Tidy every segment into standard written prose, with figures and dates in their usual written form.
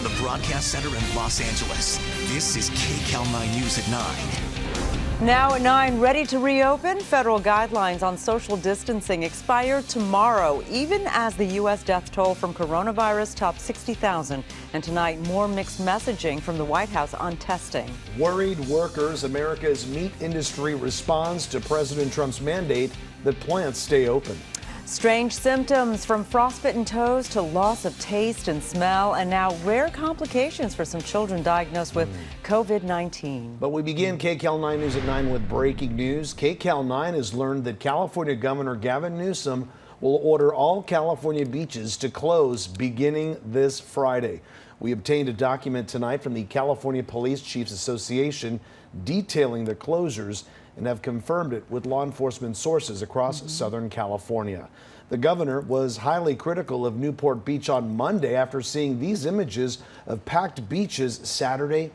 from the Broadcast Center in Los Angeles, this is Kcal 9 News at 9. Now at 9, ready to reopen? Federal guidelines on social distancing expire tomorrow, even as the U.S. death toll from coronavirus tops 60,000. And tonight, more mixed messaging from the White House on testing. Worried workers, America's meat industry responds to President Trump's mandate that plants stay open. Strange symptoms from frostbitten toes to loss of taste and smell, and now rare complications for some children diagnosed with COVID-19. But we begin Kcal 9 News at 9 with breaking news. Kcal 9 has learned that California Governor Gavin Newsom will order all California beaches to close beginning this Friday. We obtained a document tonight from the California Police Chiefs Association detailing the closures and have confirmed it with law enforcement sources across Southern California. The governor was highly critical of Newport Beach on Monday after seeing these images of packed beaches Saturday.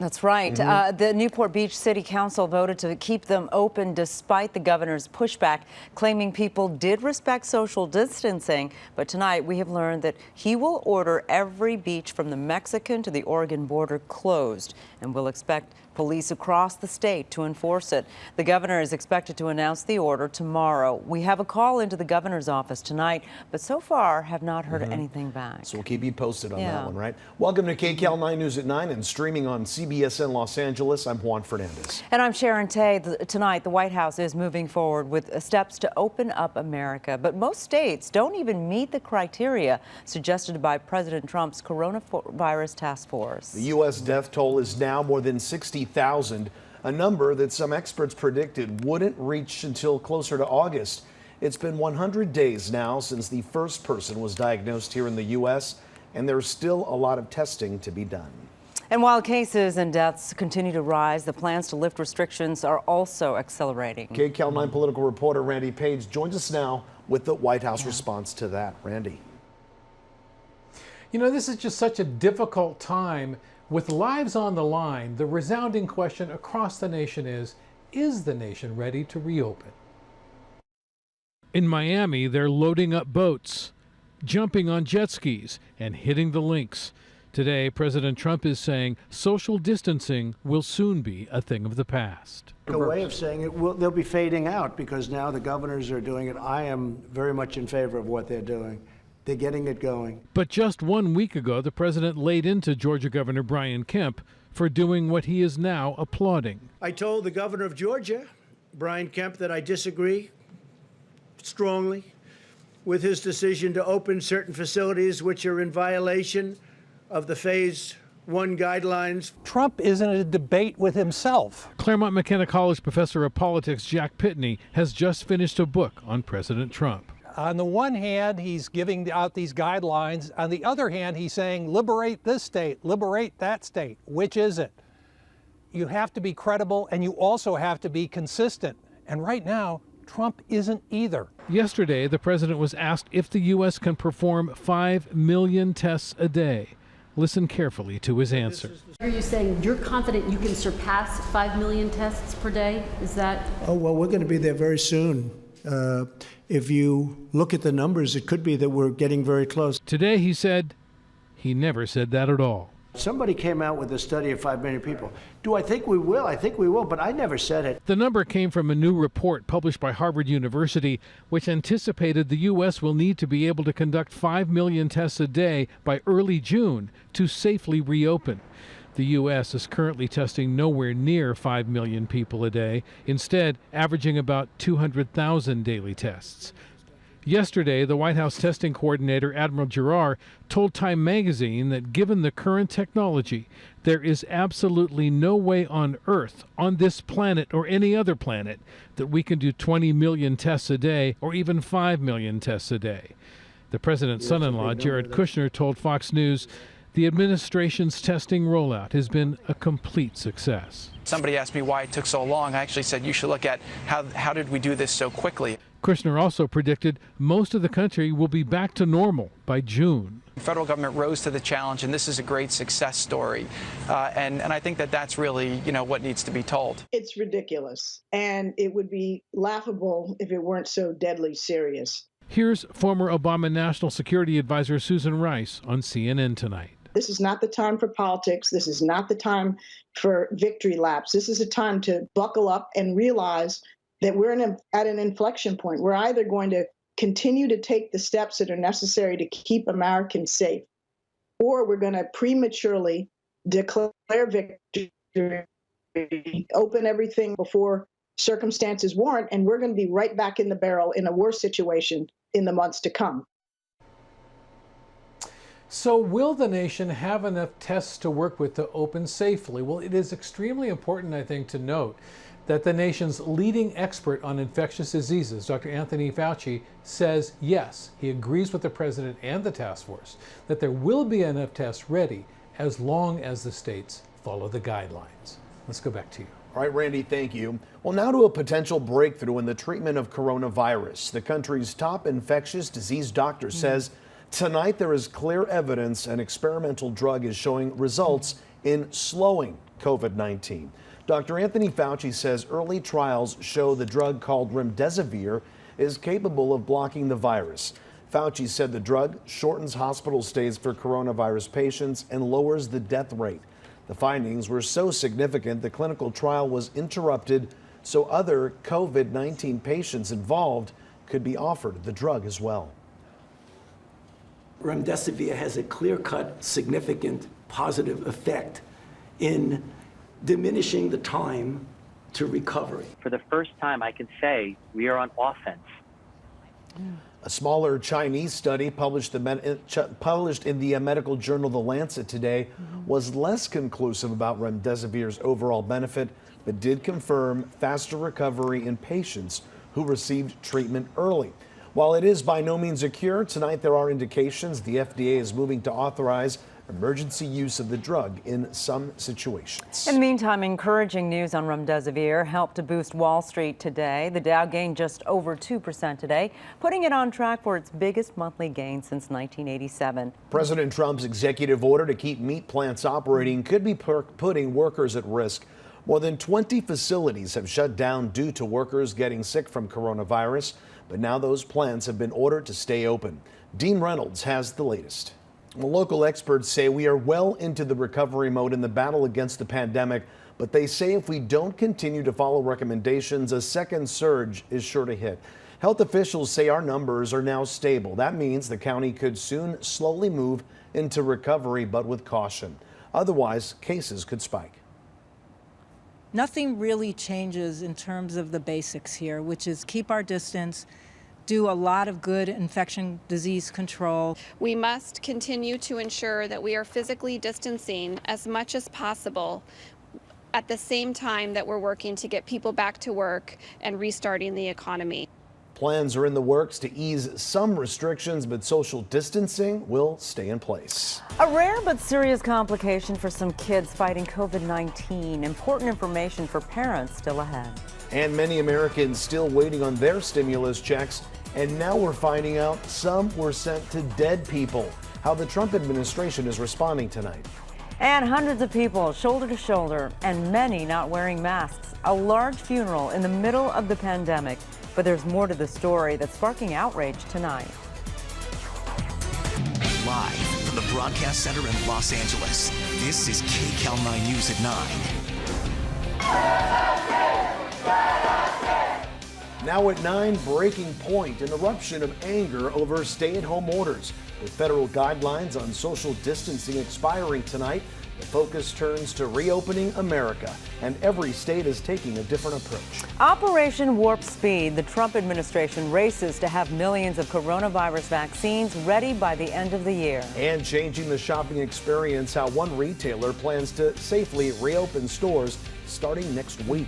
That's right. The Newport Beach City Council voted to keep them open despite the governor's pushback, claiming people did respect social distancing. But tonight we have learned that he will order every beach from the Mexican to the Oregon border closed and will expect police across the state to enforce it. The governor is expected to announce the order tomorrow. We have a call into the governor's office tonight, but so far have not heard anything back. So we'll keep you posted on that one, right? Welcome to Kcal 9 News at 9 and streaming on CBSN Los Angeles. I'm Juan Fernandez. And I'm Sharon Tay. Tonight, the White House is moving forward with steps to open up America. But most states don't even meet the criteria suggested by President Trump's coronavirus task force. The U.S. death toll is now more than 60,000, a number that some experts predicted wouldn't reach until closer to August. It's been 100 days now since the first person was diagnosed here in the U.S., and there's still a lot of testing to be done. And while cases and deaths continue to rise, the plans to lift restrictions are also accelerating. Kcal 9 political reporter Randy Page joins us now with the White House response to that. Randy. You know, this is just such a difficult time. With lives on the line, the resounding question across the nation is the nation ready to reopen? In Miami, they're loading up boats, jumping on jet skis, and hitting the links. Today, President Trump is saying social distancing will soon be a thing of the past. A way of saying it, they'll be fading out because now the governors are doing it. I am very much in favor of what they're doing. They're getting it going. But just 1 week ago, the president laid into Georgia Governor Brian Kemp for doing what he is now applauding. I told the governor of Georgia, Brian Kemp, that I disagree strongly with his decision to open certain facilities which are in violation of the Phase 1 guidelines. Trump is in a debate with himself. Claremont McKenna College professor of politics Jack Pitney has just finished a book on President Trump. On the one hand, he's giving out these guidelines. On the other hand, he's saying, liberate this state, liberate that state. Which is it? You have to be credible, and you also have to be consistent. And right now, Trump isn't either. Yesterday, the president was asked if the U.S. can perform 5 million tests a day. Listen carefully to his answer. Are you saying you're confident you can surpass 5 million tests per day? Is that? Oh, well, we're going to be there very soon. If you look at the numbers, it could be that we're getting very close. Today, he said he never said that at all. Somebody came out with a study of 5 million people. Do I think we will? I think we will, but I never said it. The number came from a new report published by Harvard University, which anticipated the U.S. will need to be able to conduct 5 million tests a day by early June to safely reopen. The U.S. is currently testing nowhere near 5 million people a day, instead averaging about 200,000 daily tests. Yesterday, the White House testing coordinator, Admiral Giroir, told Time magazine that given the current technology, there is absolutely no way on Earth, on this planet or any other planet, that we can do 20 million tests a day or even 5 million tests a day. The president's son-in-law, Jared Kushner, told Fox News the administration's testing rollout has been a complete success. Somebody asked me why it took so long. I actually said you should look at how did we do this so quickly. Kushner also predicted most of the country will be back to normal by June. The federal government rose to the challenge, and this is a great success story. And I think that that's really, what needs to be told. It's ridiculous, and it would be laughable if it weren't so deadly serious. Here's former Obama National Security Advisor Susan Rice on CNN Tonight. This is not the time for politics. This is not the time for victory laps. This is a time to buckle up and realize that we're at an inflection point. We're either going to continue to take the steps that are necessary to keep Americans safe, or we're going to prematurely declare victory, open everything before circumstances warrant, and we're going to be right back in the barrel in a worse situation in the months to come. So will the nation have enough tests to work with to open safely? Well, it is extremely important, I think, to note that the nation's leading expert on infectious diseases, Dr. Anthony Fauci, says yes, he agrees with the president and the task force that there will be enough tests ready as long as the states follow the guidelines. Let's go back to you. All right, Randy, thank you. Well, now to a potential breakthrough in the treatment of coronavirus. The country's top infectious disease doctor says tonight there is clear evidence an experimental drug is showing results in slowing COVID-19. Dr. Anthony Fauci says early trials show the drug called remdesivir is capable of blocking the virus. Fauci said the drug shortens hospital stays for coronavirus patients and lowers the death rate. The findings were so significant the clinical trial was interrupted so other COVID-19 patients involved could be offered the drug as well. Remdesivir has a clear-cut, significant positive effect in diminishing the time to recovery. For the first time, I can say we are on offense. A smaller Chinese study published in the medical journal The Lancet today was less conclusive about remdesivir's overall benefit, but did confirm faster recovery in patients who received treatment early. While it is by no means a cure, tonight there are indications the FDA is moving to authorize emergency use of the drug in some situations. In the meantime, encouraging news on remdesivir helped to boost Wall Street today. The Dow gained just over 2% today, putting it on track for its biggest monthly gain since 1987. President Trump's executive order to keep meat plants operating could be putting workers at risk. More than 20 facilities have shut down due to workers getting sick from coronavirus, but now those plants have been ordered to stay open. Dean Reynolds has the latest. Well, local experts say we are well into the recovery mode in the battle against the pandemic, but they say if we don't continue to follow recommendations, a second surge is sure to hit. Health officials say our numbers are now stable. That means the county could soon slowly move into recovery, but with caution. Otherwise, cases could spike. Nothing really changes in terms of the basics here, which is keep our distance, do a lot of good infection disease control. We must continue to ensure that we are physically distancing as much as possible at the same time that we're working to get people back to work and restarting the economy. Plans are in the works to ease some restrictions, but social distancing will stay in place. A rare but serious complication for some kids fighting COVID-19. Important information for parents still ahead. And many Americans still waiting on their stimulus checks. And now we're finding out some were sent to dead people. How the Trump administration is responding tonight. And hundreds of people shoulder to shoulder and many not wearing masks. A large funeral in the middle of the pandemic. But there's more to the story that's sparking outrage tonight. Live from the Broadcast Center in Los Angeles, this is Kcal 9 News at 9. Now at 9, breaking point, an eruption of anger over stay-at-home orders. With federal guidelines on social distancing expiring tonight, the focus turns to reopening America, and every state is taking a different approach. Operation Warp Speed. The Trump administration races to have millions of coronavirus vaccines ready by the end of the year. And changing the shopping experience, how one retailer plans to safely reopen stores starting next week.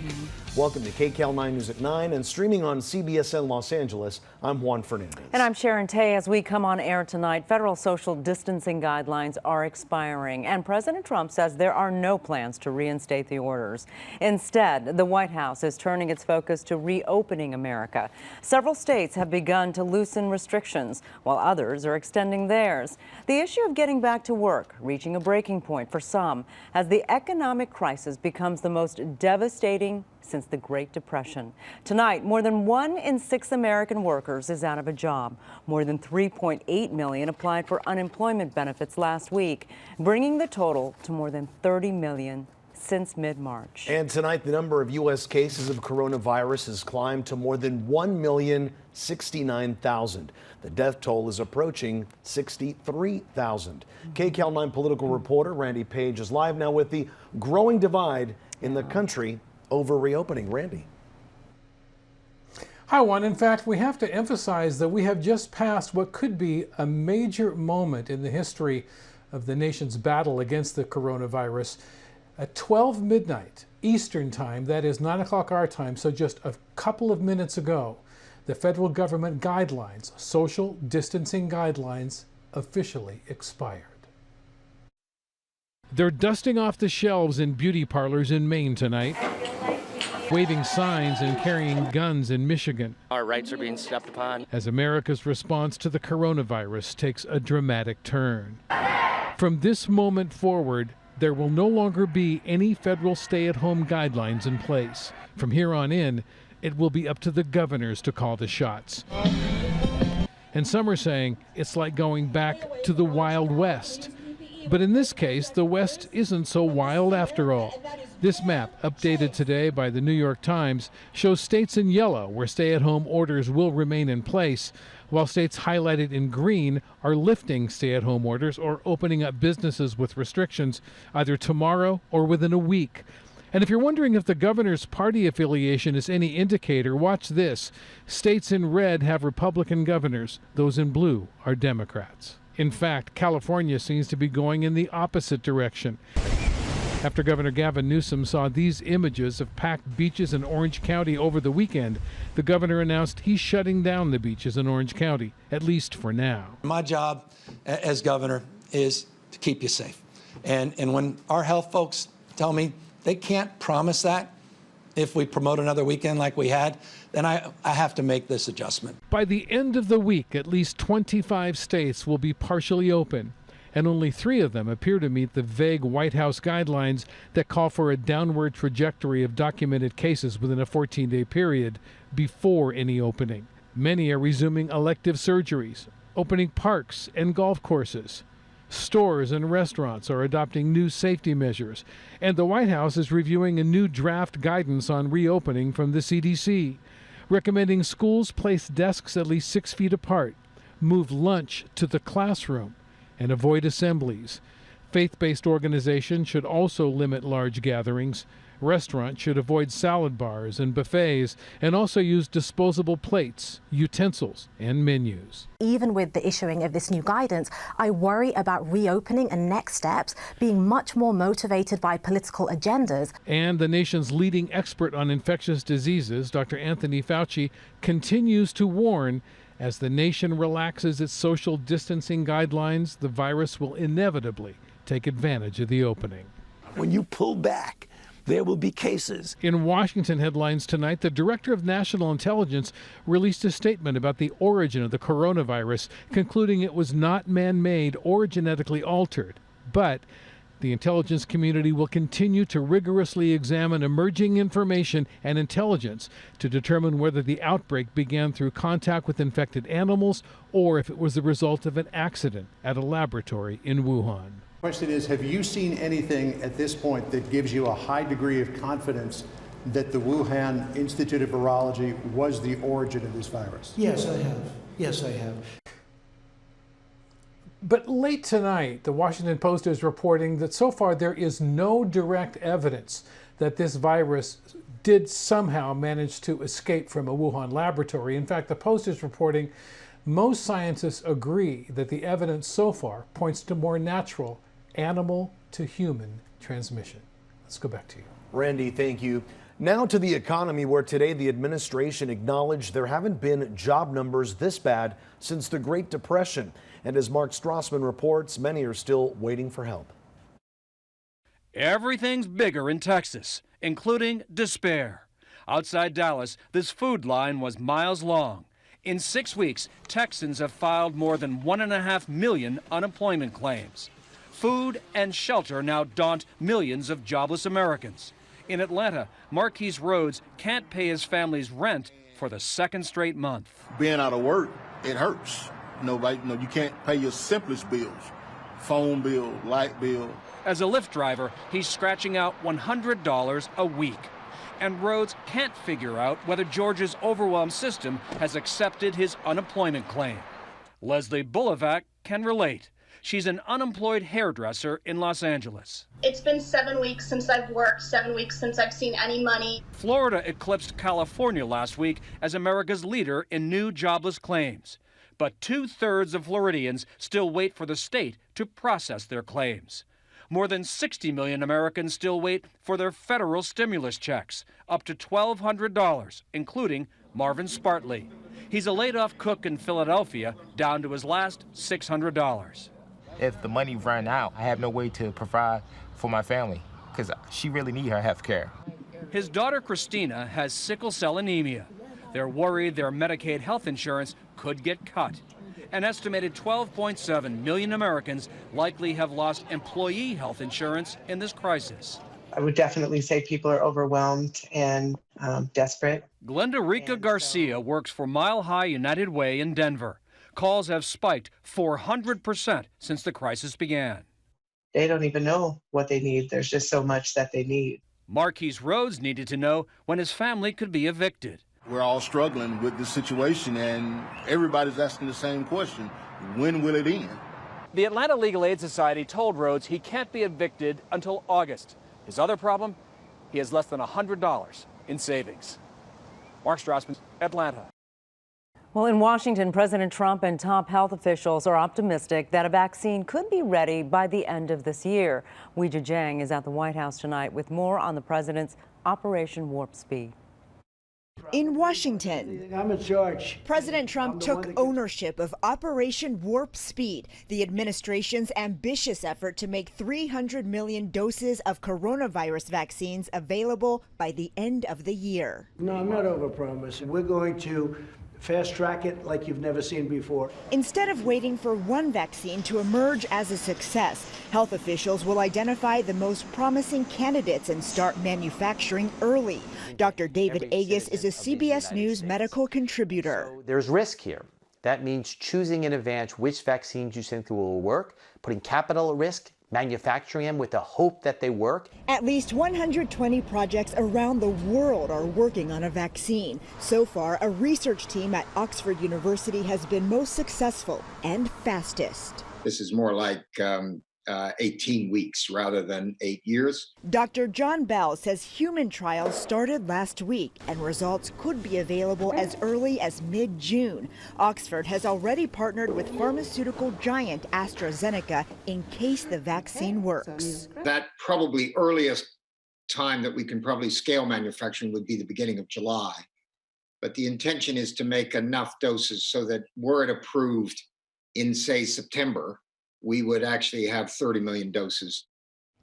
Welcome to Kcal 9 News at 9 and streaming on CBSN Los Angeles. I'm Juan Fernandez. And I'm Sharon Tay. As we come on air tonight, federal social distancing guidelines are expiring, and President Trump says there are no plans to reinstate the orders. Instead, the White House is turning its focus to reopening America. Several states have begun to loosen restrictions, while others are extending theirs. The issue of getting back to work reaching a breaking point for some as the economic crisis becomes the most devastating since the Great Depression. Tonight, more than 1 in 6 American workers is out of a job. More than 3.8 million applied for unemployment benefits last week, bringing the total to more than 30 million since mid-March. And tonight, the number of U.S. cases of coronavirus has climbed to more than 1,069,000. The death toll is approaching 63,000. Kcal 9 political reporter Randy Page is live now with the growing divide in the country over reopening. Randy. Hi, Juan. In fact, we have to emphasize that we have just passed what could be a major moment in the history of the nation's battle against the coronavirus. At 12 midnight Eastern time, that is 9 o'clock our time, so just a couple of minutes ago, the federal government guidelines, social distancing guidelines, officially expired. They're dusting off the shelves in beauty parlors in Maine tonight, waving signs and carrying guns in Michigan. Our rights are being stepped upon. As America's response to the coronavirus takes a dramatic turn. From this moment forward, there will no longer be any federal stay-at-home guidelines in place. From here on in, it will be up to the governors to call the shots. And some are saying it's like going back to the Wild West. But in this case, the West isn't so wild after all. This map, updated today by the New York Times, shows states in yellow where stay-at-home orders will remain in place, while states highlighted in green are lifting stay-at-home orders or opening up businesses with restrictions either tomorrow or within a week. And if you're wondering if the governor's party affiliation is any indicator, watch this. States in red have Republican governors. Those in blue are Democrats. In fact, California seems to be going in the opposite direction. After Governor Gavin Newsom saw these images of packed beaches in Orange County over the weekend, the governor announced he's shutting down the beaches in Orange County, at least for now. My job as governor is to keep you safe. And when our health folks tell me they can't promise that if we promote another weekend like we had, then I have to make this adjustment. By the end of the week, at least 25 states will be partially open, and only 3 of them appear to meet the vague White House guidelines that call for a downward trajectory of documented cases within a 14-day period before any opening. Many are resuming elective surgeries, opening parks and golf courses. Stores and restaurants are adopting new safety measures, and the White House is reviewing a new draft guidance on reopening from the CDC, recommending schools place desks at least 6 feet apart, move lunch to the classroom, and avoid assemblies. Faith-based organizations should also limit large gatherings. Restaurants should avoid salad bars and buffets and also use disposable plates, utensils, and menus. Even with the issuing of this new guidance, I worry about reopening and next steps being much more motivated by political agendas. And the nation's leading expert on infectious diseases, Dr. Anthony Fauci, continues to warn as the nation relaxes its social distancing guidelines, the virus will inevitably take advantage of the opening. When you pull back, there will be cases. In Washington headlines tonight, the Director of National Intelligence released a statement about the origin of the coronavirus, concluding it was not man-made or genetically altered. But the intelligence community will continue to rigorously examine emerging information and intelligence to determine whether the outbreak began through contact with infected animals or if it was the result of an accident at a laboratory in Wuhan. The question is, have you seen anything at this point that gives you a high degree of confidence that the Wuhan Institute of Virology was the origin of this virus? Yes, I have. Yes, I have. But late tonight, the Washington Post is reporting that so far there is no direct evidence that this virus did somehow manage to escape from a Wuhan laboratory. In fact, the Post is reporting most scientists agree that the evidence so far points to more natural animal to human transmission. Let's go back to you. Randy, thank you. Now to the economy, where today the administration acknowledged there haven't been job numbers this bad since the Great Depression. And as Mark Strassman reports, many are still waiting for help. Everything's bigger in Texas, including despair. Outside Dallas, this food line was miles long. In 6 weeks, Texans have filed more than 1.5 million unemployment claims. Food and shelter now daunt millions of jobless Americans. In Atlanta, Marquise Rhodes can't pay his family's rent for the second straight month. Being out of work, it hurts. You can't pay your simplest bills. Phone bill, light bill. As a Lyft driver, he's scratching out $100 a week. And Rhodes can't figure out whether Georgia's overwhelmed system has accepted his unemployment claim. Leslie Bulovac can relate. She's an unemployed hairdresser in Los Angeles. It's been 7 weeks since I've worked, 7 weeks since I've seen any money. Florida eclipsed California last week as America's leader in new jobless claims. But 2/3 of Floridians still wait for the state to process their claims. More than 60 million Americans still wait for their federal stimulus checks, up to $1,200, including Marvin Spartley. He's a laid-off cook in Philadelphia, down to his last $600. If the money ran out, I have no way to provide for my family because she really needs her health care. His daughter Christina has sickle cell anemia. They're worried their Medicaid health insurance could get cut. An estimated 12.7 million Americans likely have lost employee health insurance in this crisis. I would definitely say people are overwhelmed and desperate. Glenda Rica Garcia works for Mile High United Way in Denver. Calls have spiked 400% since the crisis began. They don't even know what they need. There's just so much that they need. Marquise Rhodes needed to know when his family could be evicted. We're all struggling with this situation, and everybody's asking the same question: when will it end? The Atlanta Legal Aid Society told Rhodes he can't be evicted until August. His other problem? He has less than $100 in savings. Mark Strassman, Atlanta. Well, in Washington, President Trump and top health officials are optimistic that a vaccine could be ready by the end of this year. Weijia Jiang is at the White House tonight with more on the president's Operation Warp Speed. In Washington, I'm in charge. President Trump took ownership of Operation Warp Speed, the administration's ambitious effort to make 300 million doses of coronavirus vaccines available by the end of the year. No, I'm not overpromising. We're going to fast track it like you've never seen before. Instead of waiting for one vaccine to emerge as a success, health officials will identify the most promising candidates and start manufacturing early. Dr. David Agus is a CBS News medical contributor. So there's risk here. That means choosing in advance which vaccines you think will work, putting capital at risk, manufacturing them with the hope that they work. At least 120 projects around the world are working on a vaccine. So far, a research team at Oxford University has been most successful and fastest. This is more like 18 weeks rather than 8 years. Dr. John Bell says human trials started last week and results could be available as early as mid-June. Oxford has already partnered with pharmaceutical giant AstraZeneca in case the vaccine works. That probably earliest time that we can probably scale manufacturing would be the beginning of July. But the intention is to make enough doses so that were it approved in, say, September, we would actually have 30 million doses.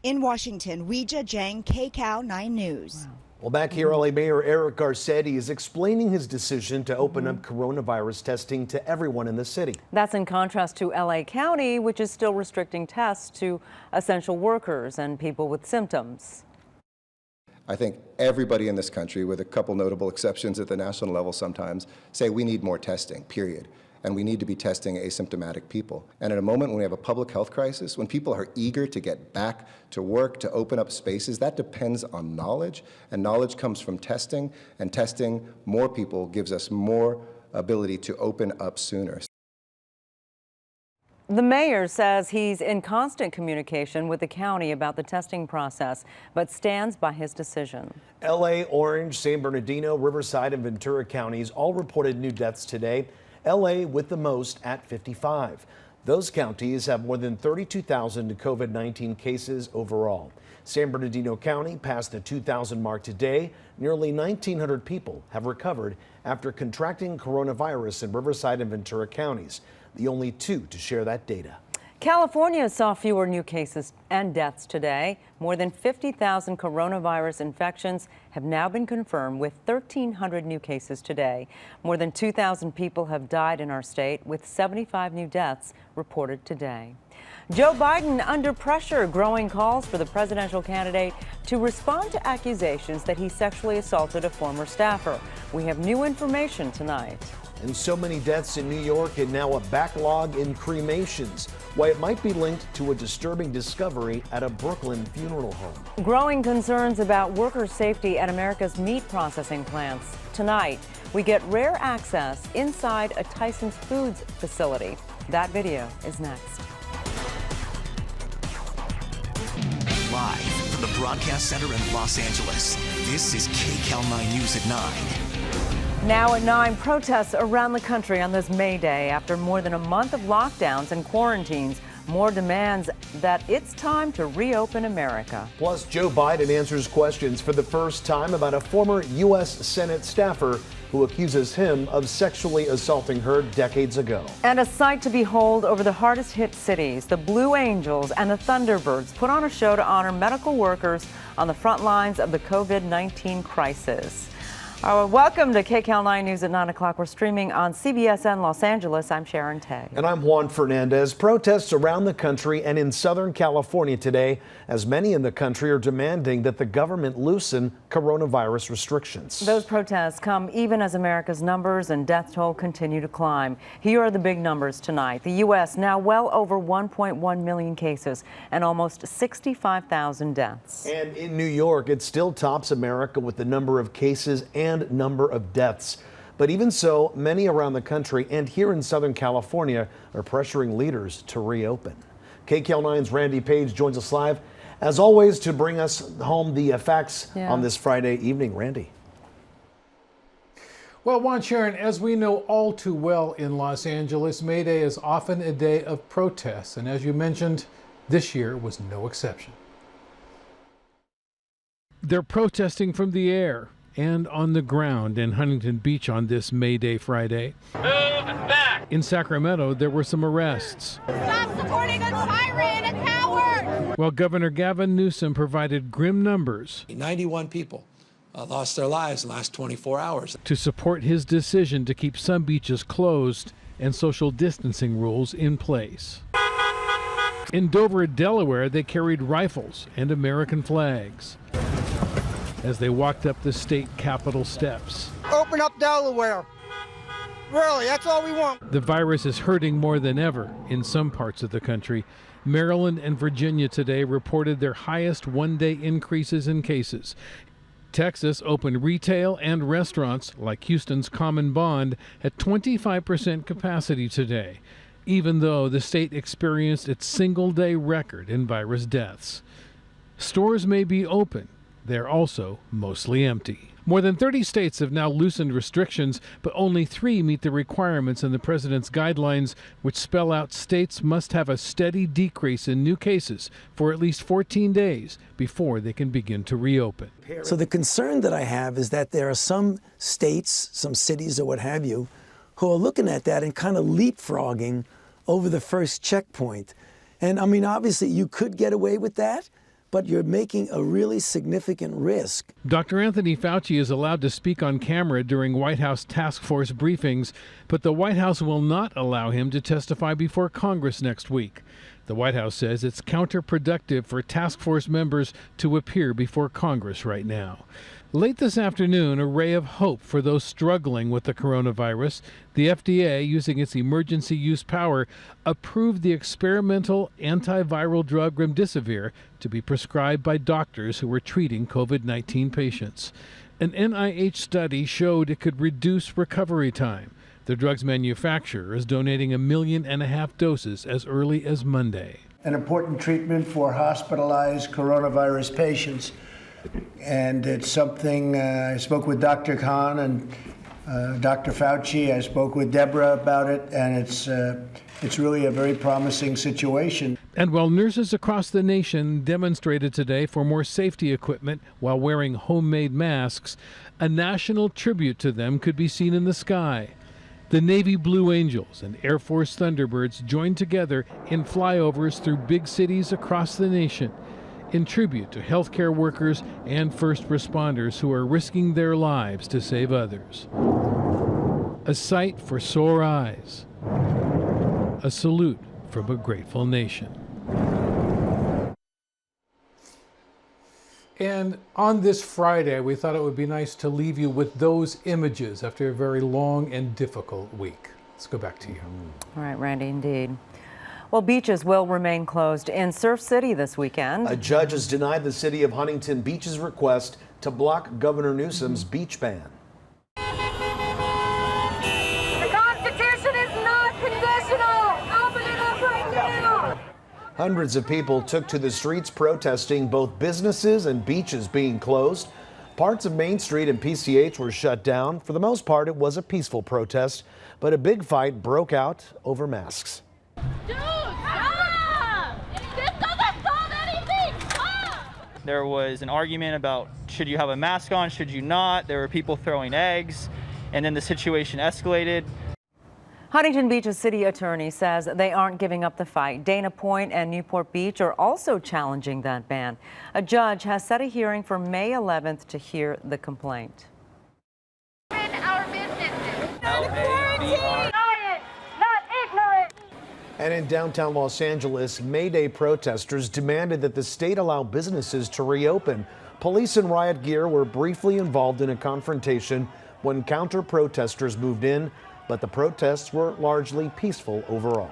In Washington, Weijia Jiang, Kcal 9 News. Well, back here, LA Mayor Eric Garcetti is explaining his decision to open up coronavirus testing to everyone in the city. That's in contrast to LA County, which is still restricting tests to essential workers and people with symptoms. I think everybody in this country, with a couple notable exceptions at the national level sometimes, say we need more testing, period. And we need to be testing asymptomatic people. And at a moment when we have a public health crisis, when people are eager to get back to work, to open up spaces, that depends on knowledge. And knowledge comes from testing. And testing more people gives us more ability to open up sooner. The mayor says he's in constant communication with the county about the testing process, but stands by his decision. LA, Orange, San Bernardino, Riverside, and Ventura counties all reported new deaths today. LA with the most at 55. Those counties have more than 32,000 COVID-19 cases overall. San Bernardino County passed the 2,000 mark today. Nearly 1,900 people have recovered after contracting coronavirus in Riverside and Ventura counties, the only two to share that data. California saw fewer new cases and deaths today. More than 50,000 coronavirus infections have now been confirmed, with 1,300 new cases today. More than 2,000 people have died in our state, with 75 new deaths reported today. Joe Biden under pressure, growing calls for the presidential candidate to respond to accusations that he sexually assaulted a former staffer. We have new information tonight. And so many deaths in New York and now a backlog in cremations. Why it might be linked to a disturbing discovery at a Brooklyn funeral home. Growing concerns about worker safety at America's meat processing plants. Tonight, we get rare access inside a Tyson's Foods facility. That video is next. Live from the Broadcast Center in Los Angeles, this is Kcal 9 News at 9. Now at 9, protests around the country on this May Day. After more than a month of lockdowns and quarantines, more demands that it's time to reopen America. Plus, Joe Biden answers questions for the first time about a former U.S. Senate staffer who accuses him of sexually assaulting her decades ago. And a sight to behold over the hardest hit cities. The Blue Angels and the Thunderbirds put on a show to honor medical workers on the front lines of the COVID-19 crisis. Welcome to Kcal 9 News at 9 o'clock. We're streaming on CBSN Los Angeles. I'm Sharon Tay. And I'm Juan Fernandez. Protests around the country and in Southern California today, as many in the country are demanding that the government loosen coronavirus restrictions. Those protests come even as America's numbers and death toll continue to climb. Here are the big numbers tonight. The U.S. now well over 1.1 million cases and almost 65,000 deaths. And in New York, it still tops America with the number of cases and number of deaths. But even so, many around the country and here in Southern California are pressuring leaders to reopen. Kcal 9's Randy Page joins us live, as always, to bring us home the facts on this Friday evening. Randy. Well, Juan, Sharon, as we know all too well in Los Angeles, May Day is often a day of protests. And as you mentioned, this year was no exception. They're protesting from the air and on the ground in Huntington Beach on this May Day Friday. Move back! In Sacramento, there were some arrests. Stop supporting a tyrant, a coward! While Governor Gavin Newsom provided grim numbers. 91 people lost their lives in the last 24 hours. To support his decision to keep some beaches closed and social distancing rules in place. In Dover, Delaware, they carried rifles and American flags as they walked up the state capitol steps. Open up Delaware. Really, that's all we want. The virus is hurting more than ever in some parts of the country. Maryland and Virginia today reported their highest one-day increases in cases. Texas opened retail and restaurants, like Houston's Common Bond, at 25% capacity today, even though the state experienced its single-day record in virus deaths. Stores may be open. They're also mostly empty. More than 30 states have now loosened restrictions, but only 3 meet the requirements in the president's guidelines, which spell out states must have a steady decrease in new cases for at least 14 days before they can begin to reopen. So the concern that I have is that there are some states, some cities or what have you, who are looking at that and kind of leapfrogging over the first checkpoint. And I mean, obviously you could get away with that, but you're making a really significant risk. Dr. Anthony Fauci is allowed to speak on camera during White House task force briefings, but the White House will not allow him to testify before Congress next week. The White House says it's counterproductive for task force members to appear before Congress right now. Late this afternoon, a ray of hope for those struggling with the coronavirus. The FDA, using its emergency use power, approved the experimental antiviral drug remdesivir to be prescribed by doctors who were treating COVID-19 patients. An NIH study showed it could reduce recovery time. The drug's manufacturer is donating 1.5 million doses as early as Monday. An important treatment for hospitalized coronavirus patients. And it's something, I spoke with Dr. Khan and Dr. Fauci. I spoke with Deborah about it, and it's really a very promising situation. And while nurses across the nation demonstrated today for more safety equipment while wearing homemade masks, a national tribute to them could be seen in the sky. The Navy Blue Angels and Air Force Thunderbirds joined together in flyovers through big cities across the nation, in tribute to healthcare workers and first responders who are risking their lives to save others. A sight for sore eyes. A salute from a grateful nation. And on this Friday, we thought it would be nice to leave you with those images after a very long and difficult week. Let's go back to you. All right, Randy, indeed. Well, beaches will remain closed in Surf City this weekend. A judge has denied the city of Huntington Beach's request to block Governor Newsom's beach ban. The Constitution is not conditional. Open it up right now. Hundreds of people took to the streets protesting both businesses and beaches being closed. Parts of Main Street and PCH were shut down. For the most part, it was a peaceful protest, but a big fight broke out over masks. Dude, stop! This doesn't solve anything! Stop! There was an argument about should you have a mask on, should you not? There were people throwing eggs, and then the situation escalated. Huntington Beach's city attorney says they aren't giving up the fight. Dana Point and Newport Beach are also challenging that ban. A judge has set a hearing for May 11th to hear the complaint. Our businesses. And in downtown Los Angeles, May Day protesters demanded that the state allow businesses to reopen. Police in riot gear were briefly involved in a confrontation when counter-protesters moved in, but the protests were largely peaceful overall.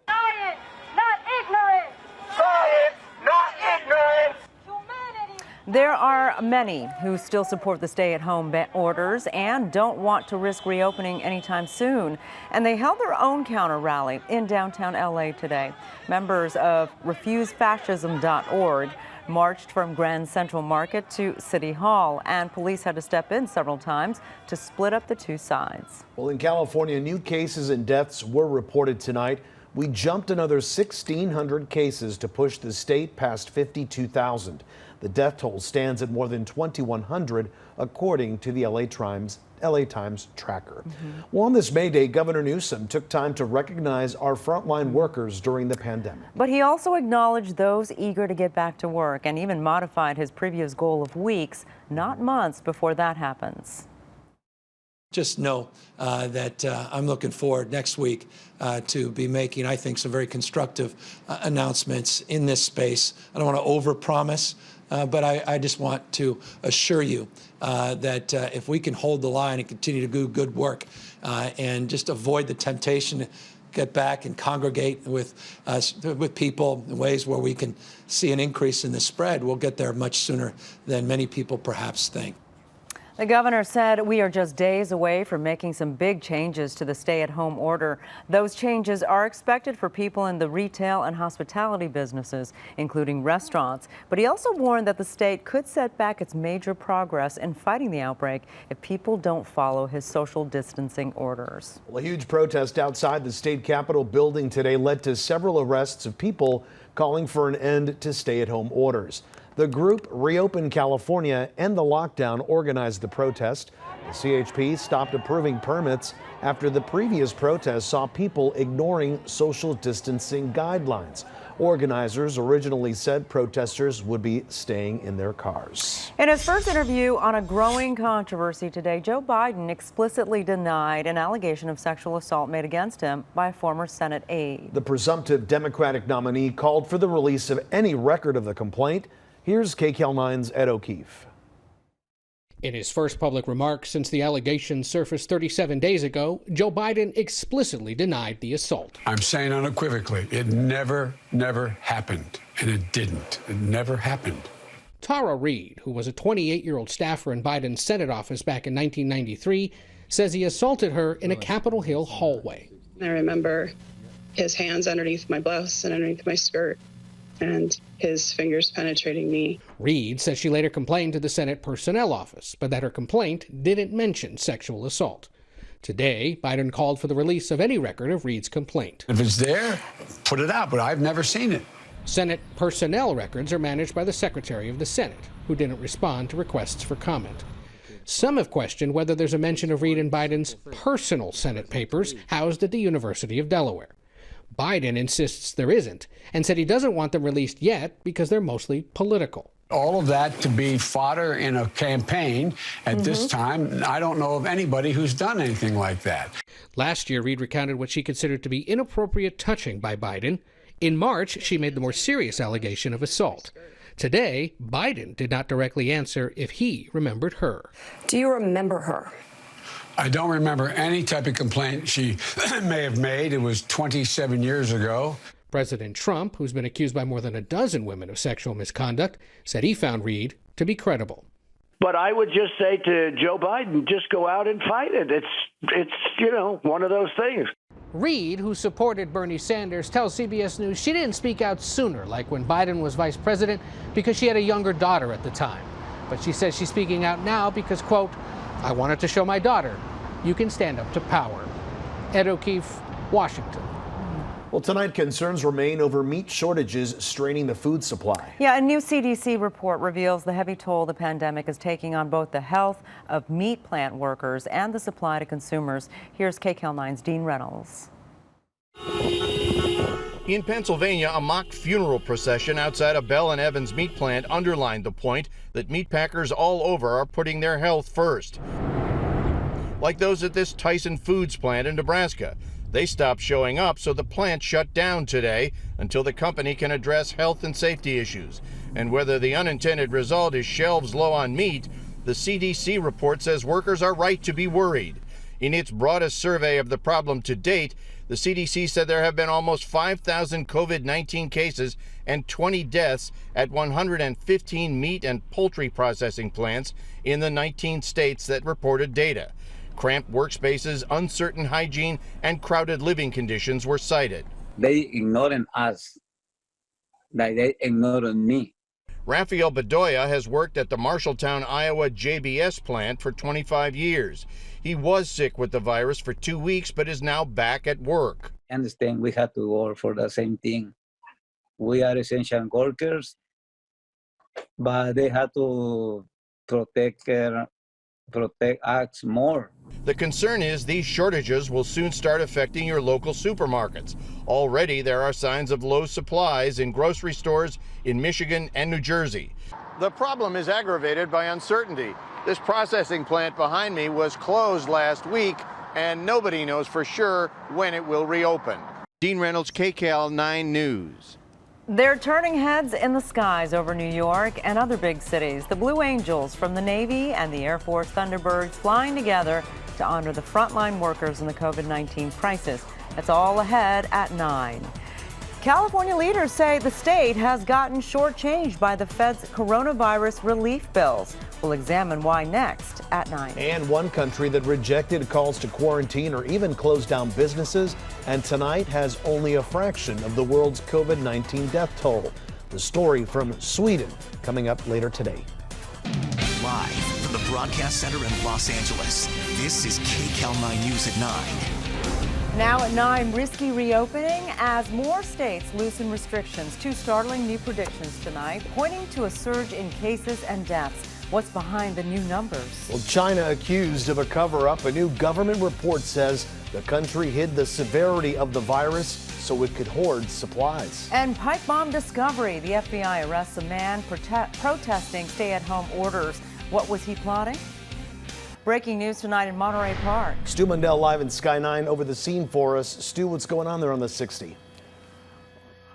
Science, not ignorance. Science, not ignorance. Humanity. There are many who still support the stay-at-home orders and don't want to risk reopening anytime soon. And they held their own counter-rally in downtown LA today. Members of RefuseFascism.org marched from Grand Central Market to City Hall, and police had to step in several times to split up the two sides. Well, in California, new cases and deaths were reported tonight. We jumped another 1,600 cases to push the state past 52,000. The death toll stands at more than 2,100, according to the LA Times tracker. Well, on this May Day, Governor Newsom took time to recognize our frontline workers during the pandemic. But he also acknowledged those eager to get back to work and even modified his previous goal of weeks, not months, before that happens. Just know that I'm looking forward next week to be making, I think, some very constructive announcements in this space. I don't want to overpromise, but I just want to assure you that if we can hold the line and continue to do good work and just avoid the temptation to get back and congregate with people in ways where we can see an increase in the spread, we'll get there much sooner than many people perhaps think. The governor said we are just days away from making some big changes to the stay-at-home order. Those changes are expected for people in the retail and hospitality businesses, including restaurants. But he also warned that the state could set back its major progress in fighting the outbreak if people don't follow his social distancing orders. Well, a huge protest outside the state capitol building today led to several arrests of people calling for an end to stay-at-home orders. The group Reopen California and the lockdown organized the protest. The CHP stopped approving permits after the previous protest saw people ignoring social distancing guidelines. Organizers originally said protesters would be staying in their cars. In his first interview on a growing controversy today, Joe Biden explicitly denied an allegation of sexual assault made against him by a former Senate aide. The presumptive Democratic nominee called for the release of any record of the complaint. Here's Kcal 9's Ed O'Keefe. In his first public remarks since the allegations surfaced 37 days ago, Joe Biden explicitly denied the assault. I'm saying unequivocally, it never happened. And it didn't. It never happened. Tara Reid, who was a 28-year-old staffer in Biden's Senate office back in 1993, says he assaulted her in a Capitol Hill hallway. I remember his hands underneath my blouse and underneath my skirt, and his fingers penetrating me. Reid says she later complained to the Senate Personnel Office, but that her complaint didn't mention sexual assault. Today, Biden called for the release of any record of Reid's complaint. If it's there, put it out, but I've never seen it. Senate personnel records are managed by the Secretary of the Senate, who didn't respond to requests for comment. Some have questioned whether there's a mention of Reid in Biden's personal Senate papers housed at the University of Delaware. Biden insists there isn't, and said he doesn't want them released yet because they're mostly political. All of that to be fodder in a campaign at this time, I don't know of anybody who's done anything like that. Last year, Reid recounted what she considered to be inappropriate touching by Biden. In March, she made the more serious allegation of assault. Today, Biden did not directly answer if he remembered her. Do you remember her? I don't remember any type of complaint she may have made. It was 27 years ago. President Trump, who's been accused by more than a dozen women of sexual misconduct, said he found Reid to be credible. But I would just say to Joe Biden, just go out and fight it. It's one of those things. Reid, who supported Bernie Sanders, tells CBS News she didn't speak out sooner, like when Biden was vice president, because she had a younger daughter at the time. But she says she's speaking out now because, quote, I wanted to show my daughter you can stand up to power. Ed O'Keefe, Washington. Well, tonight concerns remain over meat shortages straining the food supply. Yeah, a new CDC report reveals the heavy toll the pandemic is taking on both the health of meat plant workers and the supply to consumers. Here's Kcal 9's Dean Reynolds. In Pennsylvania, a mock funeral procession outside a Bell & Evans meat plant underlined the point that meat packers all over are putting their health first. Like those at this Tyson Foods plant in Nebraska. They stopped showing up, so the plant shut down today until the company can address health and safety issues. And whether the unintended result is shelves low on meat, the CDC report says workers are right to be worried. In its broadest survey of the problem to date, the CDC said there have been almost 5,000 COVID-19 cases and 20 deaths at 115 meat and poultry processing plants in the 19 states that reported data. Cramped workspaces, uncertain hygiene, and crowded living conditions were cited. They ignoring us, like they ignoring me. Rafael Bedoya has worked at the Marshalltown, Iowa JBS plant for 25 years. He was sick with the virus for 2 weeks, but is now back at work. I understand we have to work for the same thing. We are essential workers, but they have to protect us more. The concern is these shortages will soon start affecting your local supermarkets. Already there are signs of low supplies in grocery stores in Michigan and New Jersey. The problem is aggravated by uncertainty. This processing plant behind me was closed last week, and nobody knows for sure when it will reopen. Dean Reynolds, Kcal 9 News. They're turning heads in the skies over New York and other big cities. The Blue Angels from the Navy and the Air Force Thunderbirds flying together to honor the frontline workers in the COVID-19 crisis. That's all ahead at 9. California leaders say the state has gotten shortchanged by the Fed's coronavirus relief bills. We'll examine why next at 9. And one country that rejected calls to quarantine or even close down businesses, and tonight has only a fraction of the world's COVID-19 death toll. The story from Sweden coming up later today. Live from the Broadcast Center in Los Angeles, this is Kcal 9 News at 9. Now at 9, risky reopening as more states loosen restrictions. Two startling new predictions tonight, pointing to a surge in cases and deaths. What's behind the new numbers? Well, China accused of a cover-up. A new government report says the country hid the severity of the virus so it could hoard supplies. And pipe bomb discovery. The FBI arrests a man protesting stay-at-home orders. What was he plotting? Breaking news tonight in Monterey Park. Stu Mundell live in Sky 9 over the scene for us. Stu, what's going on there on the 60?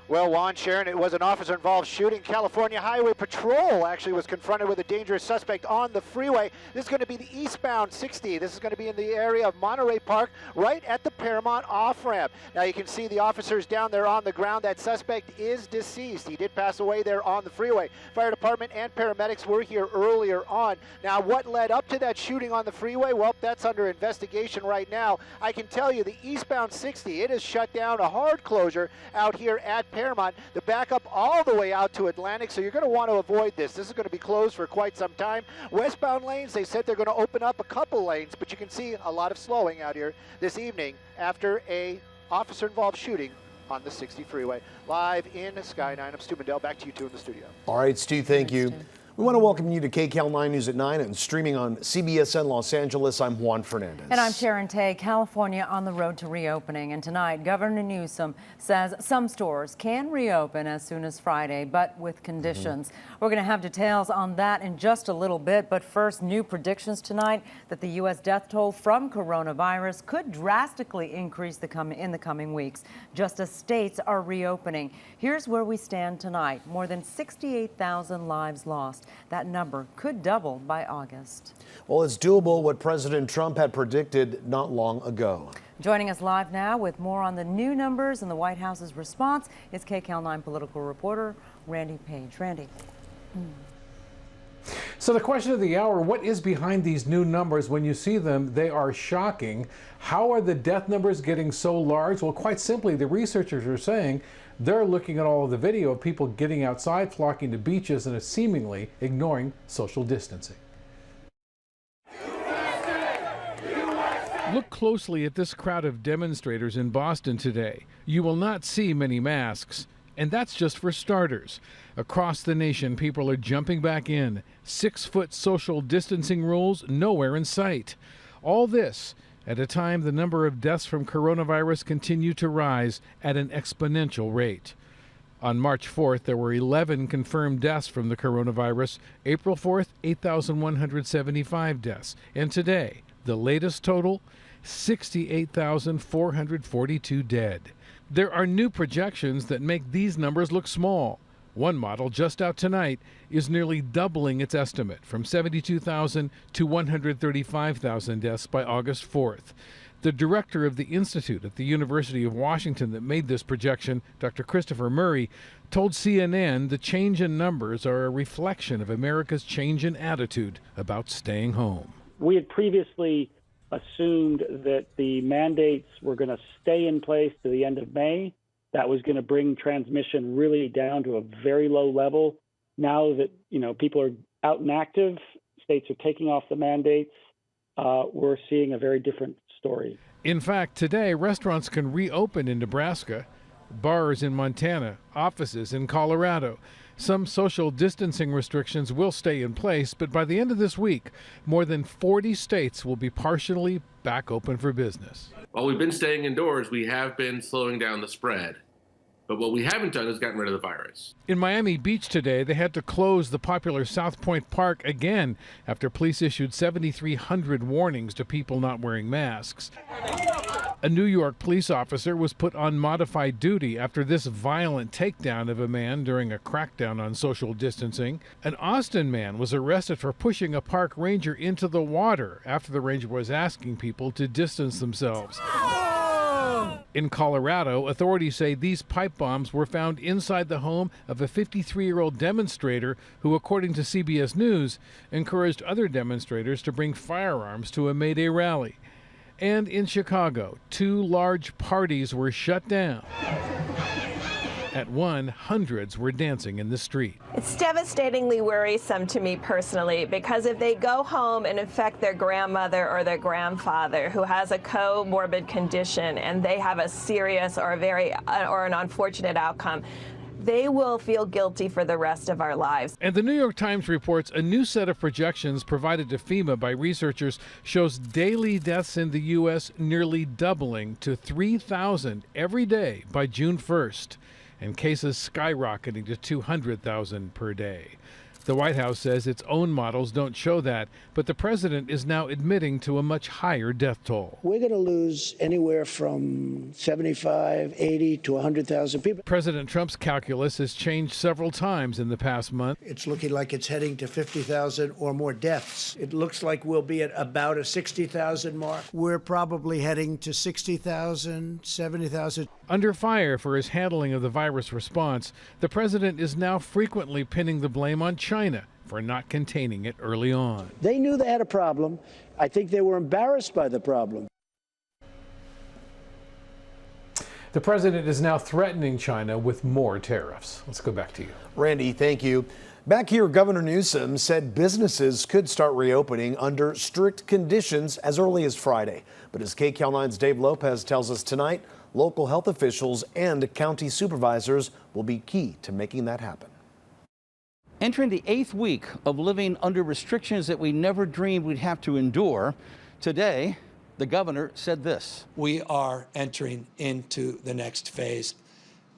Well, Juan, Sharon, it was an officer-involved shooting. California Highway Patrol actually was confronted with a dangerous suspect on the freeway. This is going to be the eastbound 60. This is going to be in the area of Monterey Park, right at the Paramount off-ramp. Now you can see the officers down there on the ground. That suspect is deceased. He did pass away there on the freeway. Fire department and paramedics were here earlier on. Now, what led up to that shooting on the freeway? Well, that's under investigation right now. I can tell you the eastbound 60, it is shut down, a hard closure out here at Paramount. The backup all the way out to Atlantic, so you're going to want to avoid this. This is going to be closed for quite some time. Westbound lanes, they said they're going to open up a couple lanes, but you can see a lot of slowing out here this evening after a officer-involved shooting on the 60 freeway. Live in Sky 9, I'm Stu Mundell. Back to you two in the studio. All right, Stu, thank you. We want to welcome you to Kcal 9 News at 9 and streaming on CBSN Los Angeles. I'm Juan Fernandez. And I'm Sharon Tay. California on the road to reopening. And tonight, Governor Newsom says some stores can reopen as soon as Friday, but with conditions. We're going to have details on that in just a little bit. But first, new predictions tonight that the U.S. death toll from coronavirus could drastically increase in the coming weeks, just as states are reopening. Here's where we stand tonight. More than 68,000 lives lost. That number could double by August. Well, it's doable, what President Trump had predicted not long ago. Joining us live now with more on the new numbers and the White House's response is Kcal 9 political reporter Randy Page. Randy. So the question of the hour, what is behind these new numbers? When you see them, they are shocking. How are the death numbers getting so large? Well, quite simply, the researchers are saying they're looking at all of the video of people getting outside, flocking to beaches, and seemingly ignoring social distancing. Look closely at this crowd of demonstrators in Boston today. You will not see many masks, and that's just for starters. Across the nation, people are jumping back in. 6-foot social distancing rules nowhere in sight. All this at a time the number of deaths from coronavirus continue to rise at an exponential rate. On March 4th, there were 11 confirmed deaths from the coronavirus. April 4th, 8,175 deaths. And today, the latest total, 68,442 dead. There are new projections that make these numbers look small. One model just out tonight is nearly doubling its estimate from 72,000 to 135,000 deaths by August 4th. The director of the institute at the University of Washington that made this projection, Dr. Christopher Murray, told CNN the change in numbers are a reflection of America's change in attitude about staying home. We had previously assumed that the mandates were going to stay in place to the end of May. That was going to bring transmission really down to a very low level. Now that, people are out and active, states are taking off the mandates, we're seeing a very different story. In fact, today, restaurants can reopen in Nebraska, bars in Montana, offices in Colorado. Some social distancing restrictions will stay in place, but by the end of this week, more than 40 states will be partially back open for business. While we've been staying indoors, we have been slowing down the spread. But what we haven't done is gotten rid of the virus. In Miami Beach today, they had to close the popular South Point Park again after police issued 7,300 warnings to people not wearing masks. A New York police officer was put on modified duty after this violent takedown of a man during a crackdown on social distancing. An Austin man was arrested for pushing a park ranger into the water after the ranger was asking people to distance themselves. In Colorado, authorities say these pipe bombs were found inside the home of a 53-year-old demonstrator who, according to CBS News, encouraged other demonstrators to bring firearms to a May Day rally. And in Chicago, 2 large parties were shut down. At one, hundreds were dancing in the street. It's devastatingly worrisome to me personally, because if they go home and infect their grandmother or their grandfather who has a comorbid condition and they have a serious or an unfortunate outcome, they will feel guilty for the rest of our lives. And the New York Times reports a new set of projections provided to FEMA by researchers shows daily deaths in the U.S. nearly doubling to 3,000 every day by June 1st. And cases skyrocketing to 200,000 per day. The White House says its own models don't show that, but the president is now admitting to a much higher death toll. We're going to lose anywhere from 75, 80 to 100,000 people. President Trump's calculus has changed several times in the past month. It's looking like it's heading to 50,000 or more deaths. It looks like we'll be at about a 60,000 mark. We're probably heading to 60,000, 70,000. Under fire for his handling of the virus response, the president is now frequently pinning the blame on China for not containing it early on. They knew they had a problem. I think they were embarrassed by the problem. The president is now threatening China with more tariffs. Let's go back to you. Randy, thank you. Back here, Governor Newsom said businesses could start reopening under strict conditions as early as Friday. But as Kcal 9's Dave Lopez tells us tonight, local health officials and county supervisors will be key to making that happen. Entering the 8th week of living under restrictions that we never dreamed we'd have to endure, today, the governor said this. We are entering into the next phase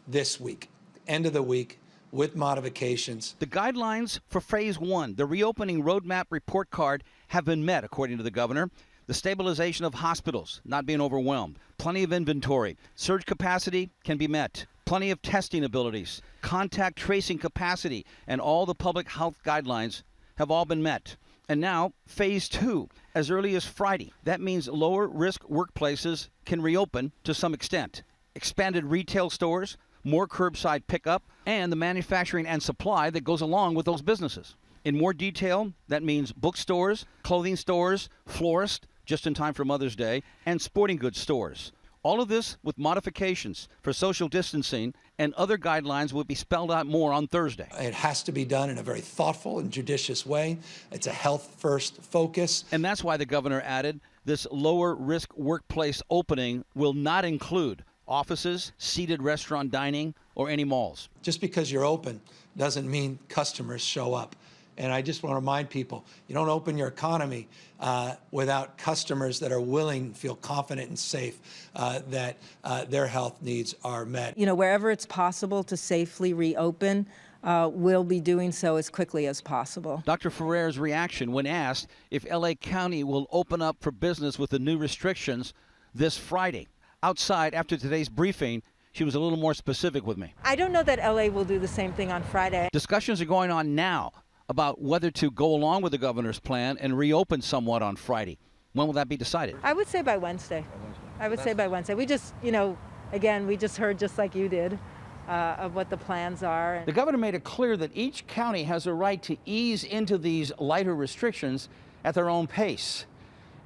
this week, end of the week, with modifications. The guidelines for phase 1, the reopening roadmap report card, have been met, according to the governor. The stabilization of hospitals, not being overwhelmed, plenty of inventory, surge capacity can be met, plenty of testing abilities, contact tracing capacity, and all the public health guidelines have all been met. And now, phase 2, as early as Friday. That means lower risk workplaces can reopen to some extent. Expanded retail stores, more curbside pickup, and the manufacturing and supply that goes along with those businesses. In more detail, that means bookstores, clothing stores, florists, just in time for Mother's Day, and sporting goods stores. All of this with modifications for social distancing, and other guidelines will be spelled out more on Thursday. It has to be done in a very thoughtful and judicious way. It's a health-first focus. And that's why the governor added this lower-risk workplace opening will not include offices, seated restaurant dining, or any malls. Just because you're open doesn't mean customers show up. And I just want to remind people, you don't open your economy without customers that are willing, feel confident and safe that their health needs are met. You know, wherever it's possible to safely reopen, we'll be doing so as quickly as possible. Dr. Ferrer's reaction when asked if LA County will open up for business with the new restrictions this Friday. Outside, after today's briefing, she was a little more specific with me. I don't know that LA will do the same thing on Friday. Discussions are going on now about whether to go along with the governor's plan and reopen somewhat on Friday. When will that be decided? I would say by Wednesday. I would say by Wednesday. We just, you know, again, we just heard, just like you did, of what the plans are. The governor made it clear that each county has a right to ease into these lighter restrictions at their own pace.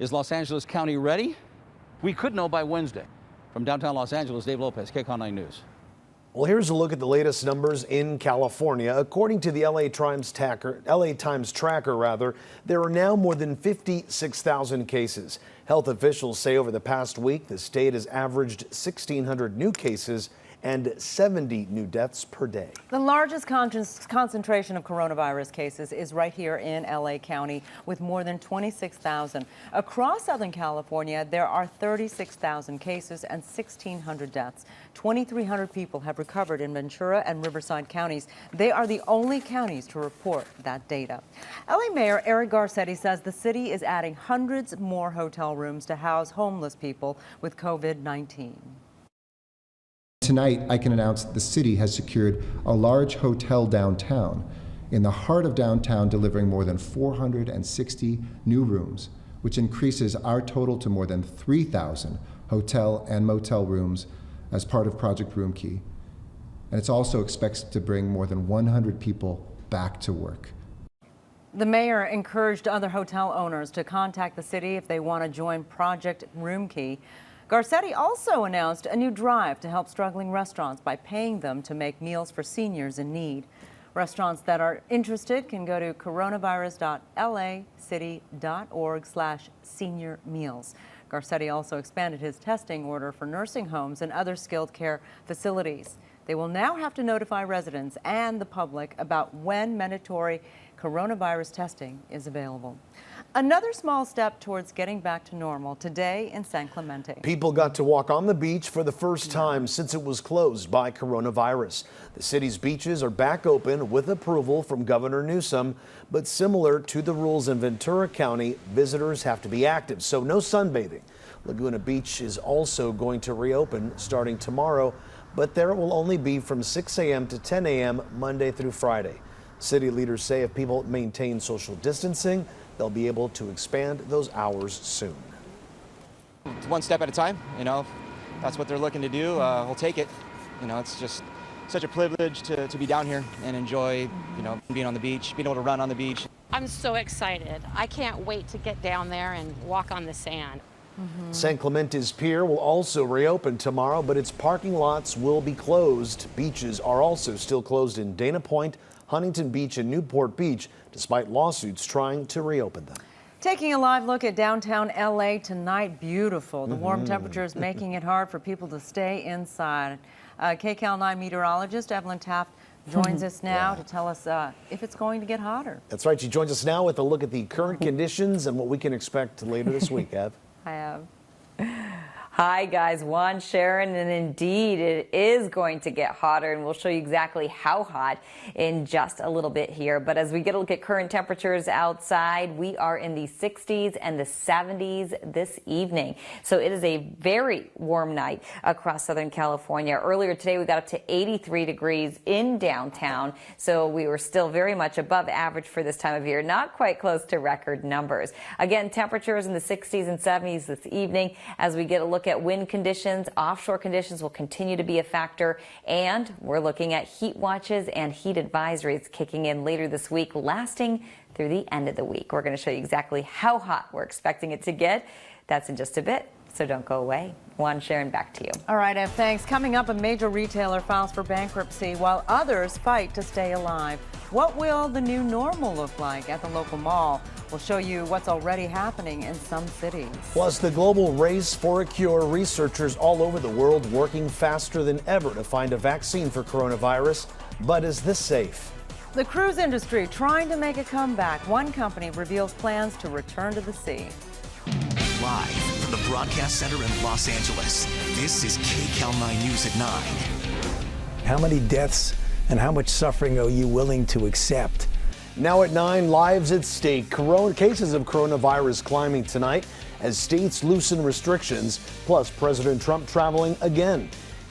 Is Los Angeles County ready? We could know by Wednesday. From downtown Los Angeles, Dave Lopez, Kcal 9 News. Well, here's a look at the latest numbers in California. According to the LA Times tracker, there are now more than 56,000 cases. Health officials say over the past week, the state has averaged 1,600 new cases and 70 new deaths per day. The largest concentration of coronavirus cases is right here in LA County with more than 26,000. Across Southern California, there are 36,000 cases and 1,600 deaths. 2,300 people have recovered in Ventura and Riverside counties. They are the only counties to report that data. LA Mayor Eric Garcetti says the city is adding hundreds more hotel rooms to house homeless people with COVID-19. Tonight, I can announce that the city has secured a large hotel downtown, in the heart of downtown, delivering more than 460 new rooms, which increases our total to more than 3,000 hotel and motel rooms as part of Project Roomkey. And it's also expected to bring more than 100 people back to work. The mayor encouraged other hotel owners to contact the city if they want to join Project Roomkey. Garcetti also announced a new drive to help struggling restaurants by paying them to make meals for seniors in need. Restaurants that are interested can go to coronavirus.lacity.org/senior meals. Garcetti also expanded his testing order for nursing homes and other skilled care facilities. They will now have to notify residents and the public about when mandatory coronavirus testing is available. Another small step towards getting back to normal today in San Clemente. People got to walk on the beach for the first time since it was closed by coronavirus. The city's beaches are back open with approval from Governor Newsom, but similar to the rules in Ventura County, visitors have to be active, so no sunbathing. Laguna Beach is also going to reopen starting tomorrow, but there it will only be from 6 a.m. to 10 a.m. Monday through Friday. City leaders say if people maintain social distancing, they'll be able to expand those hours soon. It's one step at a time, you know, that's what they're looking to do. We'll take it. You know, it's just such a privilege to be down here and enjoy, you know, being on the beach, being able to run on the beach. I'm so excited. I can't wait to get down there and walk on the sand. San Clemente's Pier will also reopen tomorrow, but its parking lots will be closed. Beaches are also still closed in Dana Point, Huntington Beach, and Newport Beach, despite lawsuits trying to reopen them. Taking a live look at downtown LA tonight, beautiful. The warm temperatures making it hard for people to stay inside. Kcal 9 meteorologist Evelyn Taft joins us now to tell us if it's going to get hotter. That's right. She joins us now with a look at the current conditions and what we can expect later this week, Ev. I have. Hi guys, Juan, Sharon, and indeed it is going to get hotter, and we'll show you exactly how hot in just a little bit here. But as we get a look at current temperatures outside, we are in the 60s and the 70s this evening. So it is a very warm night across Southern California. Earlier today we got up to 83 degrees in downtown, so we were still very much above average for this time of year, not quite close to record numbers. Again, temperatures in the 60s and 70s this evening. As we get a look at wind conditions, offshore conditions will continue to be a factor, and we're looking at heat watches and heat advisories kicking in later this week, lasting through the end of the week. We're going to show you exactly how hot we're expecting it to get. That's in just a bit, so don't go away. Juan, Sharon, back to you. All right, Ev, thanks. Coming up, a major retailer files for bankruptcy while others fight to stay alive. What will the new normal look like at the local mall? We'll show you what's already happening in some cities. Plus, the global race for a cure. Researchers all over the world working faster than ever to find a vaccine for coronavirus. But is this safe? The cruise industry trying to make a comeback. One company reveals plans to return to the sea. Live from the Broadcast Center in Los Angeles, this is Kcal 9 News at 9. How many deaths and how much suffering are you willing to accept? Now at 9, lives at stake. Cases of coronavirus climbing tonight as states loosen restrictions, plus President Trump traveling again.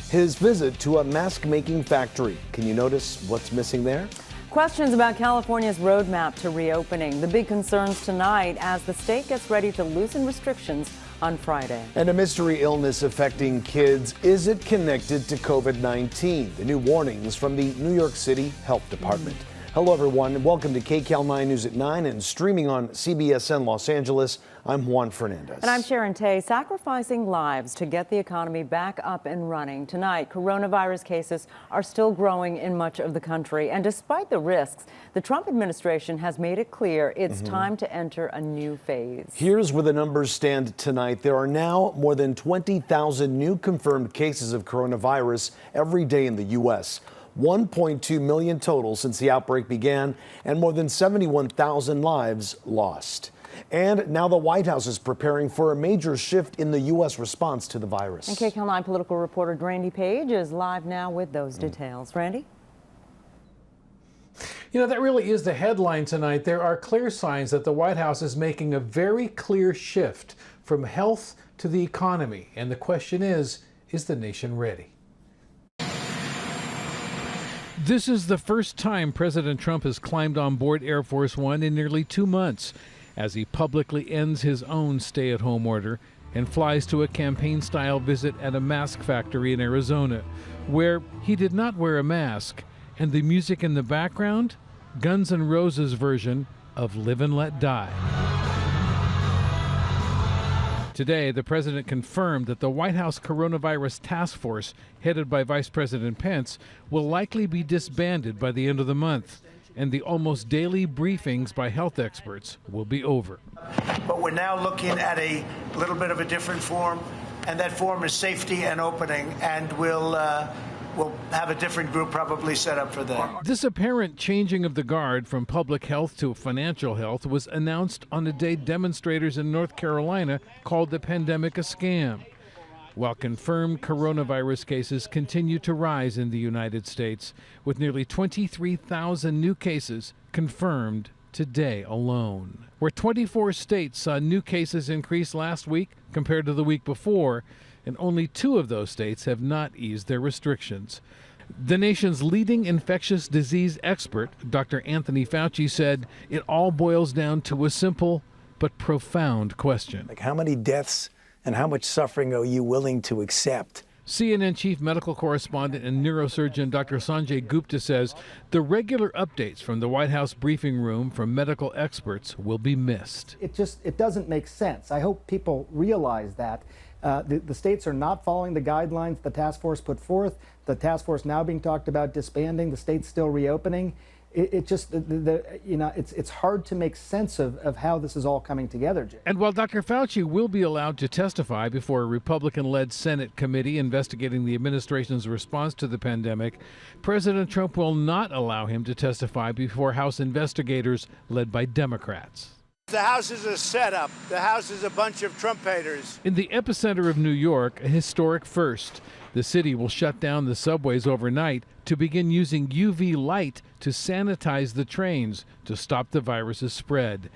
His visit to a mask-making factory. Can you notice what's missing there? Questions about California's roadmap to reopening. The big concerns tonight as the state gets ready to loosen restrictions on Friday. And a mystery illness affecting kids. Is it connected to COVID-19? The new warnings from the New York City Health Department. Hello, everyone. Welcome to Kcal 9 News at 9 and streaming on CBSN Los Angeles. I'm Juan Fernandez. And I'm Sharon Tay. Sacrificing lives to get the economy back up and running. Tonight, coronavirus cases are still growing in much of the country. And despite the risks, the Trump administration has made it clear it's time to enter a new phase. Here's where the numbers stand tonight. There are now more than 20,000 new confirmed cases of coronavirus every day in the U.S. 1.2 million total since the outbreak began, and more than 71,000 lives lost. And now the White House is preparing for a major shift in the U.S. response to the virus. And Kcal 9 political reporter Randy Page is live now with those details. Randy? You know, that really is the headline tonight. There are clear signs that the White House is making a very clear shift from health to the economy. And the question is the nation ready? This is the first time President Trump has climbed on board Air Force One in nearly 2 months, as he publicly ends his own stay-at-home order and flies to a campaign-style visit at a mask factory in Arizona, where he did not wear a mask, and the music in the background, Guns N' Roses' version of Live and Let Die. Today, the president confirmed that the White House coronavirus task force, headed by Vice President Pence, will likely be disbanded by the end of the month, and the almost daily briefings by health experts will be over. But we're now looking at a little bit of a different form, and that form is safety and opening, and we'll have a different group probably set up for that. This apparent changing of the guard from public health to financial health was announced on a day demonstrators in North Carolina called the pandemic a scam. While confirmed coronavirus cases continue to rise in the United States, with nearly 23,000 new cases confirmed today alone. Where 24 states saw new cases increase last week compared to the week before, and only 2 of those states have not eased their restrictions. The nation's leading infectious disease expert, Dr. Anthony Fauci, said it all boils down to a simple but profound question. Like, how many deaths and how much suffering are you willing to accept? CNN chief medical correspondent and neurosurgeon Dr. Sanjay Gupta says the regular updates from the White House briefing room from medical experts will be missed. It doesn't make sense. I hope people realize that. The states are not following the guidelines the task force put forth. The task force now being talked about disbanding, the states still reopening. it just, it's hard to make sense of how this is all coming together, Jay. And while Dr. Fauci will be allowed to testify before a Republican-led Senate committee investigating the administration's response to the pandemic, President Trump will not allow him to testify before House investigators led by Democrats. The House is a setup. The House is a bunch of Trump haters. In the epicenter of New York, a historic first. The city will shut down the subways overnight to begin using UV light to sanitize the trains to stop the virus's spread.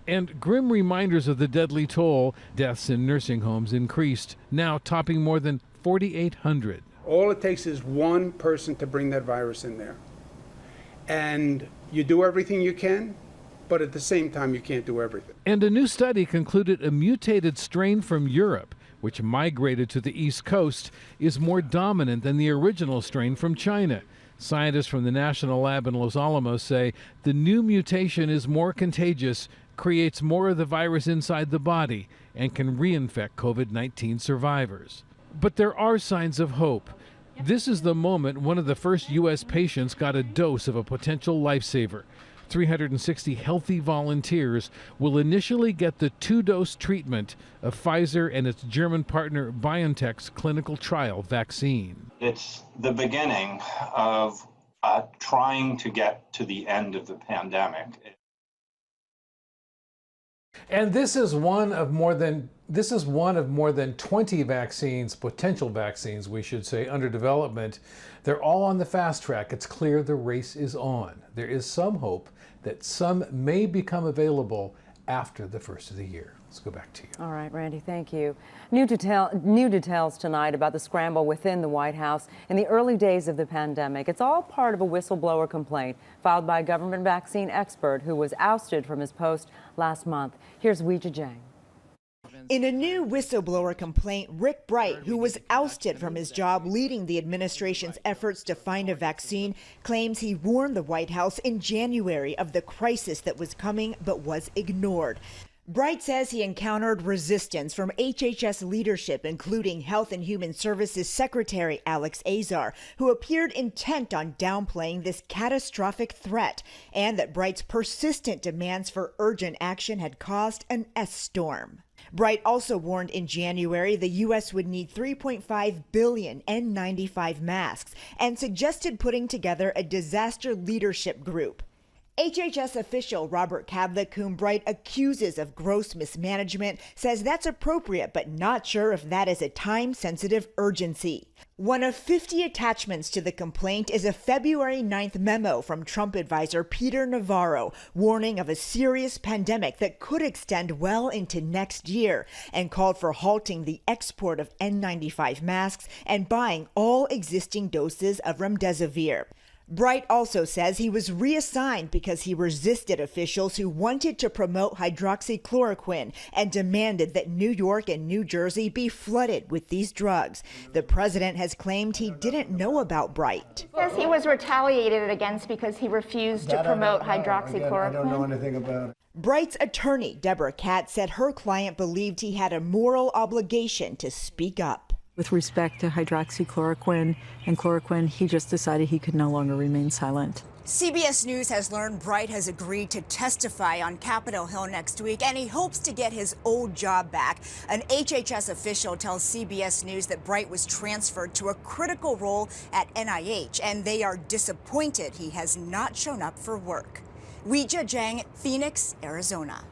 And grim reminders of the deadly toll, deaths in nursing homes increased, now topping more than 4,800. All it takes is one person to bring that virus in there. And you do everything you can, but at the same time, you can't do everything. And a new study concluded a mutated strain from Europe, which migrated to the East Coast, is more dominant than the original strain from China. Scientists from the National Lab in Los Alamos say the new mutation is more contagious, creates more of the virus inside the body, and can reinfect COVID-19 survivors. But there are signs of hope. This is the moment one of the first U.S. patients got a dose of a potential lifesaver. 360 healthy volunteers will initially get the 2-dose treatment of Pfizer and its German partner BioNTech's clinical trial vaccine. It's the beginning of trying to get to the end of the pandemic. And this is one of more than 20 vaccines, potential vaccines, we should say, under development. They're all on the fast track. It's clear the race is on. There is some hope that some may become available after the first of the year. Let's go back to you. All right, Randy, thank you. New details tonight about the scramble within the White House in the early days of the pandemic. It's all part of a whistleblower complaint filed by a government vaccine expert who was ousted from his post last month. Here's Weijia Jiang. In a new whistleblower complaint, Rick Bright, who was ousted from his job leading the administration's efforts to find a vaccine, claims he warned the White House in January of the crisis that was coming but was ignored. Bright says he encountered resistance from HHS leadership, including Health and Human Services Secretary Alex Azar, who appeared intent on downplaying this catastrophic threat, and that Bright's persistent demands for urgent action had caused an S-storm. Bright also warned in January the U.S. would need 3.5 billion N95 masks and suggested putting together a disaster leadership group. HHS official Robert Kadlec, whom Bright accuses of gross mismanagement, says that's appropriate but not sure if that is a time-sensitive urgency. One of 50 attachments to the complaint is a February 9th memo from Trump advisor Peter Navarro warning of a serious pandemic that could extend well into next year and called for halting the export of N95 masks and buying all existing doses of remdesivir. Bright also says he was reassigned because he resisted officials who wanted to promote hydroxychloroquine and demanded that New York and New Jersey be flooded with these drugs. The president has claimed he didn't know about Bright. Yes, he was retaliated against because he refused to promote hydroxychloroquine. I don't know anything about it. Bright's attorney, Deborah Katz, said her client believed he had a moral obligation to speak up. With respect to hydroxychloroquine and chloroquine, he just decided he could no longer remain silent. CBS News has learned Bright has agreed to testify on Capitol Hill next week, and he hopes to get his old job back. An HHS official tells CBS News that Bright was transferred to a critical role at NIH, and they are disappointed he has not shown up for work. Weijia Jiang, Phoenix, Arizona.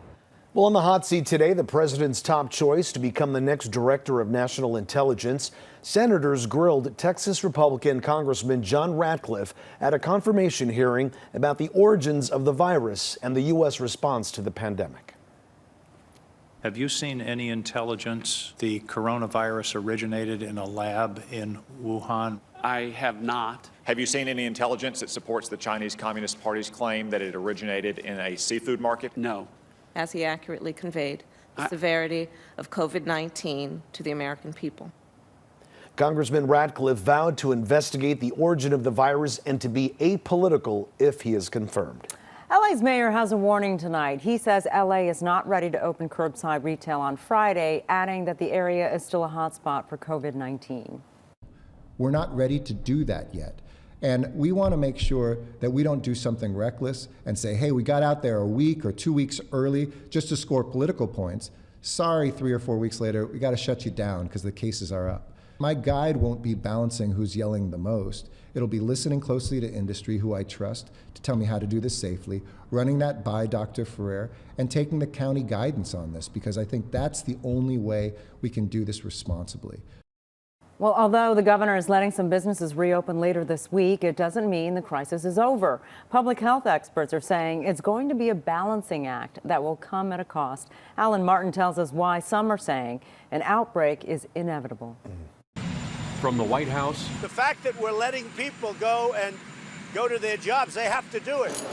Well, on the hot seat today, the president's top choice to become the next director of national intelligence. Senators grilled Texas Republican Congressman John Ratcliffe at a confirmation hearing about the origins of the virus and the U.S. response to the pandemic. Have you seen any intelligence the coronavirus originated in a lab in Wuhan? I have not. Have you seen any intelligence that supports the Chinese Communist Party's claim that it originated in a seafood market? No. As he accurately conveyed the severity of COVID-19 to the American people. Congressman Ratcliffe vowed to investigate the origin of the virus and to be apolitical if he is confirmed. LA's mayor has a warning tonight. He says LA is not ready to open curbside retail on Friday, adding that the area is still a hotspot for COVID-19. We're not ready to do that yet. And we want to make sure that we don't do something reckless and say, hey, we got out there a week or 2 weeks early just to score political points. Sorry, 3 or 4 weeks later, we got to shut you down because the cases are up. My guide won't be balancing who's yelling the most. It'll be listening closely to industry, who I trust, to tell me how to do this safely, running that by Dr. Ferrer, and taking the county guidance on this, because I think that's the only way we can do this responsibly. Well, although the governor is letting some businesses reopen later this week, it doesn't mean the crisis is over. Public health experts are saying it's going to be a balancing act that will come at a cost. Alan Martin tells us why some are saying an outbreak is inevitable. From the White House. The fact that we're letting people go to their jobs, they have to do it.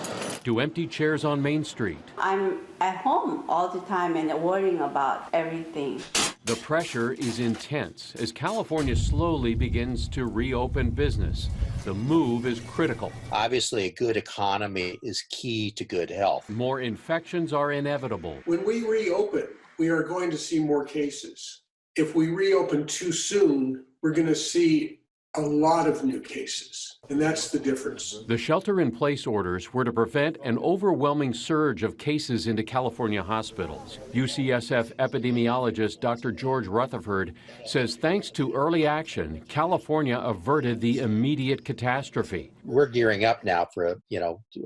To empty chairs on Main Street. I'm at home all the time and worrying about everything. The pressure is intense as California slowly begins to reopen business. The move is critical. Obviously, a good economy is key to good health. More infections are inevitable. When we reopen, we are going to see more cases. If we reopen too soon, we're going to see a lot of new cases, and that's the difference. The shelter-in-place orders were to prevent an overwhelming surge of cases into California hospitals. UCSF epidemiologist Dr. George Rutherford says thanks to early action, California averted the immediate catastrophe. We're gearing up now for,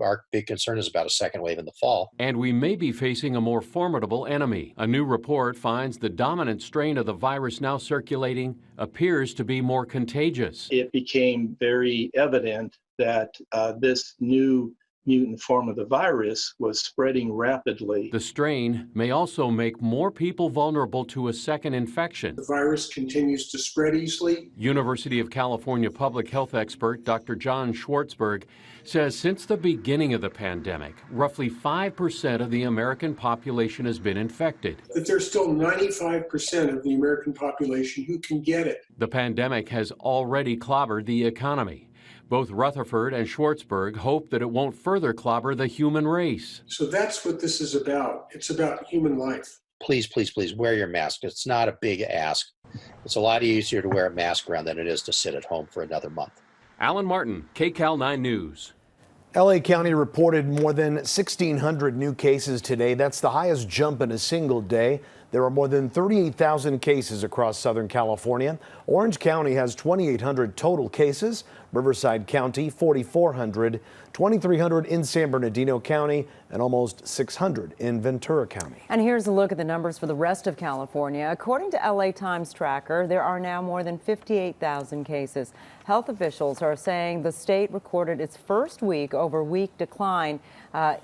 our big concern is about a second wave in the fall. And we may be facing a more formidable enemy. A new report finds the dominant strain of the virus now circulating appears to be more contagious. It became very evident that this new mutant form of the virus was spreading rapidly. The strain may also make more people vulnerable to a second infection. The virus continues to spread easily. University of California public health expert Dr. John Schwartzberg says since the beginning of the pandemic, roughly 5% of the American population has been infected. That there's still 95% of the American population who can get it. The pandemic has already clobbered the economy. Both Rutherford and Schwartzberg hope that it won't further clobber the human race. So that's what this is about. It's about human life. Please, please, please wear your mask. It's not a big ask. It's a lot easier to wear a mask around than it is to sit at home for another month. Alan Martin, Kcal 9 News. LA County reported more than 1,600 new cases today. That's the highest jump in a single day. There are more than 38,000 cases across Southern California. Orange County has 2,800 total cases. Riverside County, 4,400, 2,300 in San Bernardino County, and almost 600 in Ventura County. And here's a look at the numbers for the rest of California. According to LA Times Tracker, there are now more than 58,000 cases. Health officials are saying the state recorded its first week-over-week decline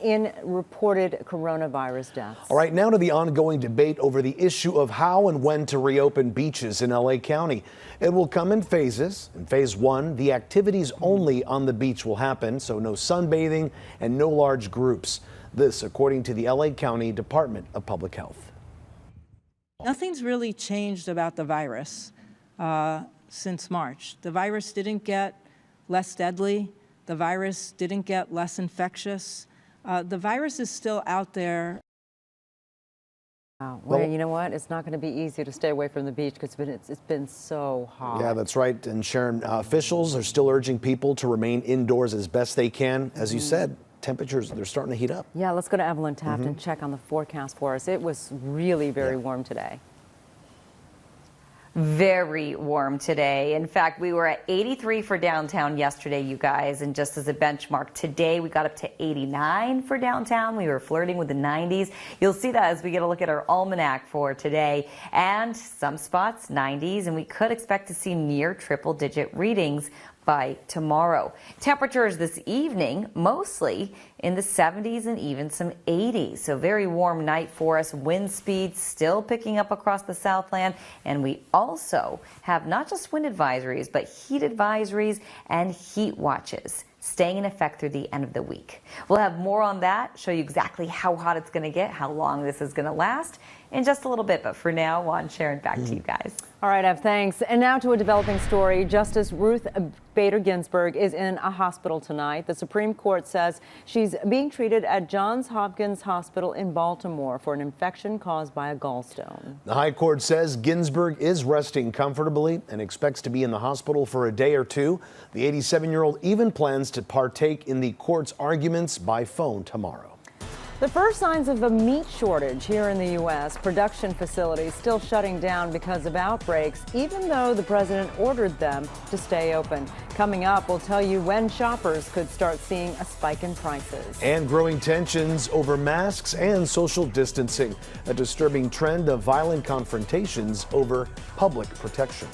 in reported coronavirus deaths. All right, now to the ongoing debate over the issue of how and when to reopen beaches in LA County. It will come in phases. In phase one, the activities only on the beach will happen, so no sunbathing and no large groups. This, according to the LA County Department of Public Health. Nothing's really changed about the virus since March. The virus didn't get less deadly. The virus didn't get less infectious. The virus is still out there. Wow. Well, you know what? It's not going to be easy to stay away from the beach because it's been so hot. Yeah, that's right. And Sharon, officials are still urging people to remain indoors as best they can. As you said, temperatures, they're starting to heat up. Yeah, let's go to Evelyn Taft and check on the forecast for us. It was really very warm today. Very warm today. In fact, we were at 83 for downtown yesterday, you guys. And just as a benchmark, today we got up to 89 for downtown. We were flirting with the 90s. You'll see that as we get a look at our almanac for today. And some spots 90s, and we could expect to see near triple-digit readings by tomorrow. Temperatures this evening mostly in the 70s and even some 80s. So very warm night for us. Wind speed still picking up across the Southland. And we also have not just wind advisories, but heat advisories and heat watches staying in effect through the end of the week. We'll have more on that, show you exactly how hot it's going to get, how long this is going to last, in just a little bit. But for now, Juan, Sharon, back to you guys. All right, Ev, thanks. And now to a developing story. Justice Ruth Bader Ginsburg is in a hospital tonight. The Supreme Court says she's being treated at Johns Hopkins Hospital in Baltimore for an infection caused by a gallstone. The High Court says Ginsburg is resting comfortably and expects to be in the hospital for a day or two. The 87-year-old even plans to partake in the court's arguments by phone tomorrow. The first signs of a meat shortage here in the U.S. Production facilities still shutting down because of outbreaks, even though the president ordered them to stay open. Coming up, we'll tell you when shoppers could start seeing a spike in prices. And growing tensions over masks and social distancing, a disturbing trend of violent confrontations over public protection.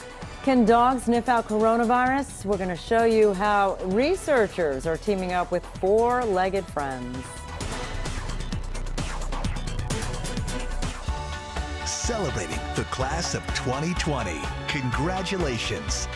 Can dogs sniff out coronavirus? We're going to show you how researchers are teaming up with four-legged friends. Celebrating the class of 2020. Congratulations.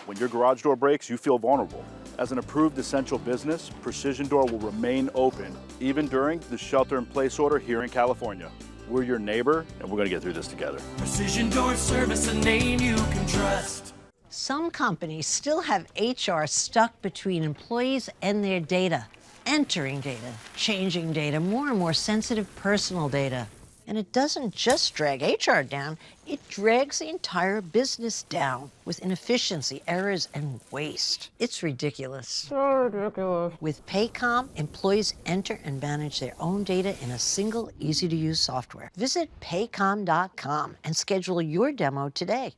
When your garage door breaks, you feel vulnerable. As an approved essential business, Precision Door will remain open, even during the shelter-in-place order here in California. We're your neighbor, and we're going to get through this together. Precision Door Service, a name you can trust. Some companies still have HR stuck between employees and their data, entering data, changing data, more and more sensitive personal data. And it doesn't just drag HR down, it drags the entire business down with inefficiency, errors, and waste. It's ridiculous. So ridiculous. With Paycom, employees enter and manage their own data in a single, easy-to-use software. Visit paycom.com and schedule your demo today.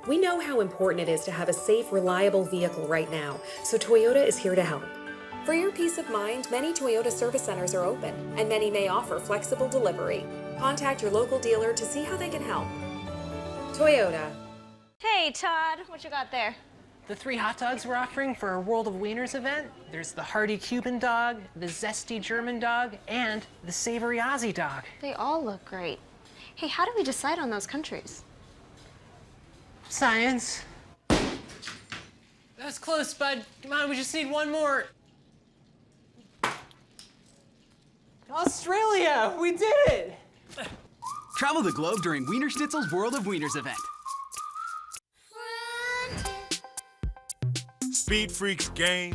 We know how important it is to have a safe, reliable vehicle right now, so Toyota is here to help. For your peace of mind, many Toyota service centers are open, and many may offer flexible delivery. Contact your local dealer to see how they can help. Toyota. Hey, Todd, what you got there? The 3 hot dogs we're offering for our World of Wieners event. There's the hearty Cuban dog, the zesty German dog, and the savory Aussie dog. They all look great. Hey, how do we decide on those countries? Science. That was close, bud. Come on, we just need one more. Australia! We did it! Travel the globe during Wiener Schnitzel's World of Wieners event. Speed Freaks game.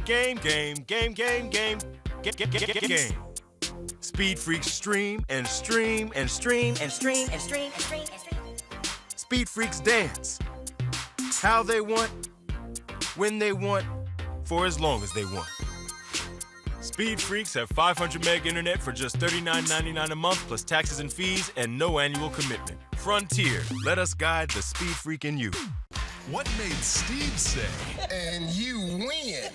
Speed Freaks stream. Speed Freaks dance. How they want, when they want, for as long as they want. Speed Freaks have 500 meg internet for just $39.99 a month, plus taxes and fees, and no annual commitment. Frontier, let us guide the Speed Freak in you. What made Steve say, and you win?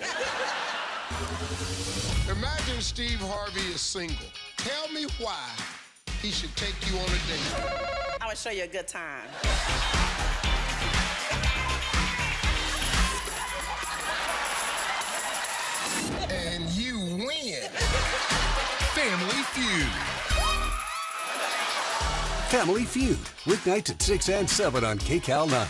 Imagine Steve Harvey is single. Tell me why he should take you on a date. I would show you a good time. And you win. Family Feud. Family Feud, weeknights at 6 and 7 on Kcal 9.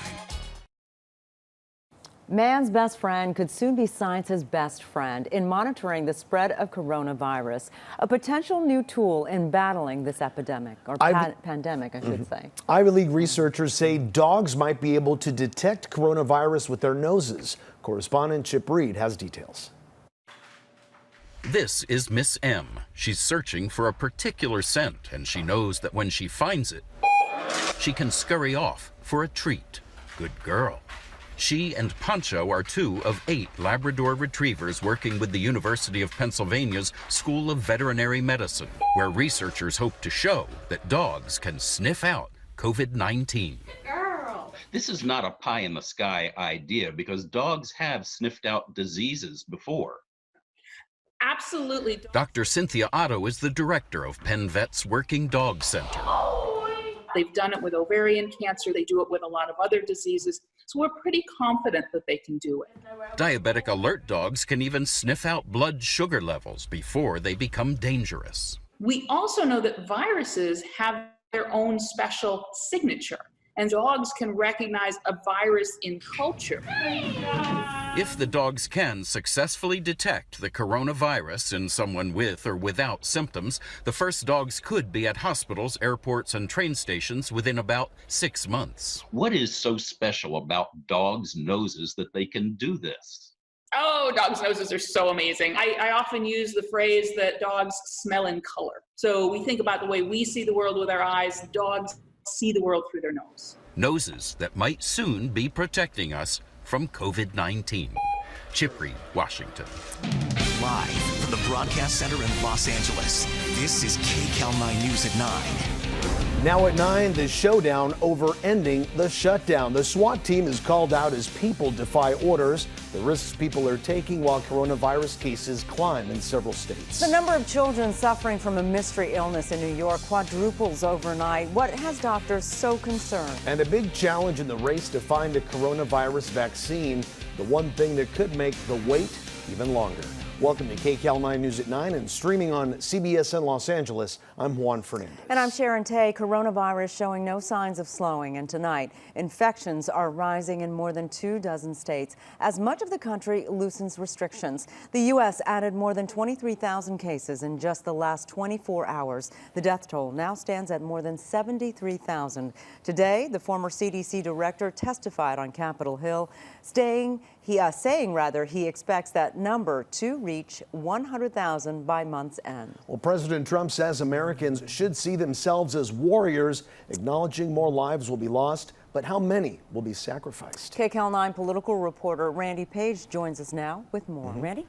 Man's best friend could soon be science's best friend in monitoring the spread of coronavirus, a potential new tool in battling this epidemic, or pandemic, I should say. Ivy League researchers say dogs might be able to detect coronavirus with their noses. Correspondent Chip Reed has details. This is Miss M. She's searching for a particular scent, and she knows that when she finds it, she can scurry off for a treat. Good girl. She and Pancho are 2 of 8 Labrador retrievers working with the University of Pennsylvania's School of Veterinary Medicine, where researchers hope to show that dogs can sniff out COVID-19. Girl! This is not a pie-in-the-sky idea because dogs have sniffed out diseases before. Absolutely. Dr. Cynthia Otto is the director of Penn Vet's Working Dog Center. The They've done it with ovarian cancer. They do it with a lot of other diseases. So we're pretty confident that they can do it. Diabetic alert dogs can even sniff out blood sugar levels before they become dangerous. We also know that viruses have their own special signature, and dogs can recognize a virus in culture. If the dogs can successfully detect the coronavirus in someone with or without symptoms, the first dogs could be at hospitals, airports, and train stations within about 6 months. What is so special about dogs' noses that they can do this? Oh, dogs' noses are so amazing. I often use the phrase that dogs smell in color. So we think about the way we see the world with our eyes. Dogs see the world through their nose. Noses that might soon be protecting us from COVID-19. Chip Reed, Washington. Live from the Broadcast Center in Los Angeles, this is Kcal 9 News at 9. Now at 9, the showdown over ending the shutdown. The SWAT team is called out as people defy orders, the risks people are taking while coronavirus cases climb in several states. The number of children suffering from a mystery illness in New York quadruples overnight. What has doctors so concerned? And a big challenge in the race to find a coronavirus vaccine, the one thing that could make the wait even longer. Welcome to Kcal 9 News at 9 and streaming on CBS in Los Angeles. I'm Juan Fernandez. And I'm Sharon Tay. Coronavirus showing no signs of slowing. And tonight, infections are rising in more than 24 states as much of the country loosens restrictions. The U.S. added more than 23,000 cases in just the last 24 hours. The death toll now stands at more than 73,000. Today, the former CDC director testified on Capitol Hill, saying he expects that number to reach 100,000 by month's end. Well, President Trump says Americans should see themselves as warriors, acknowledging more lives will be lost, but how many will be sacrificed? Kcal 9 political reporter Randy Page joins us now with more. Randy?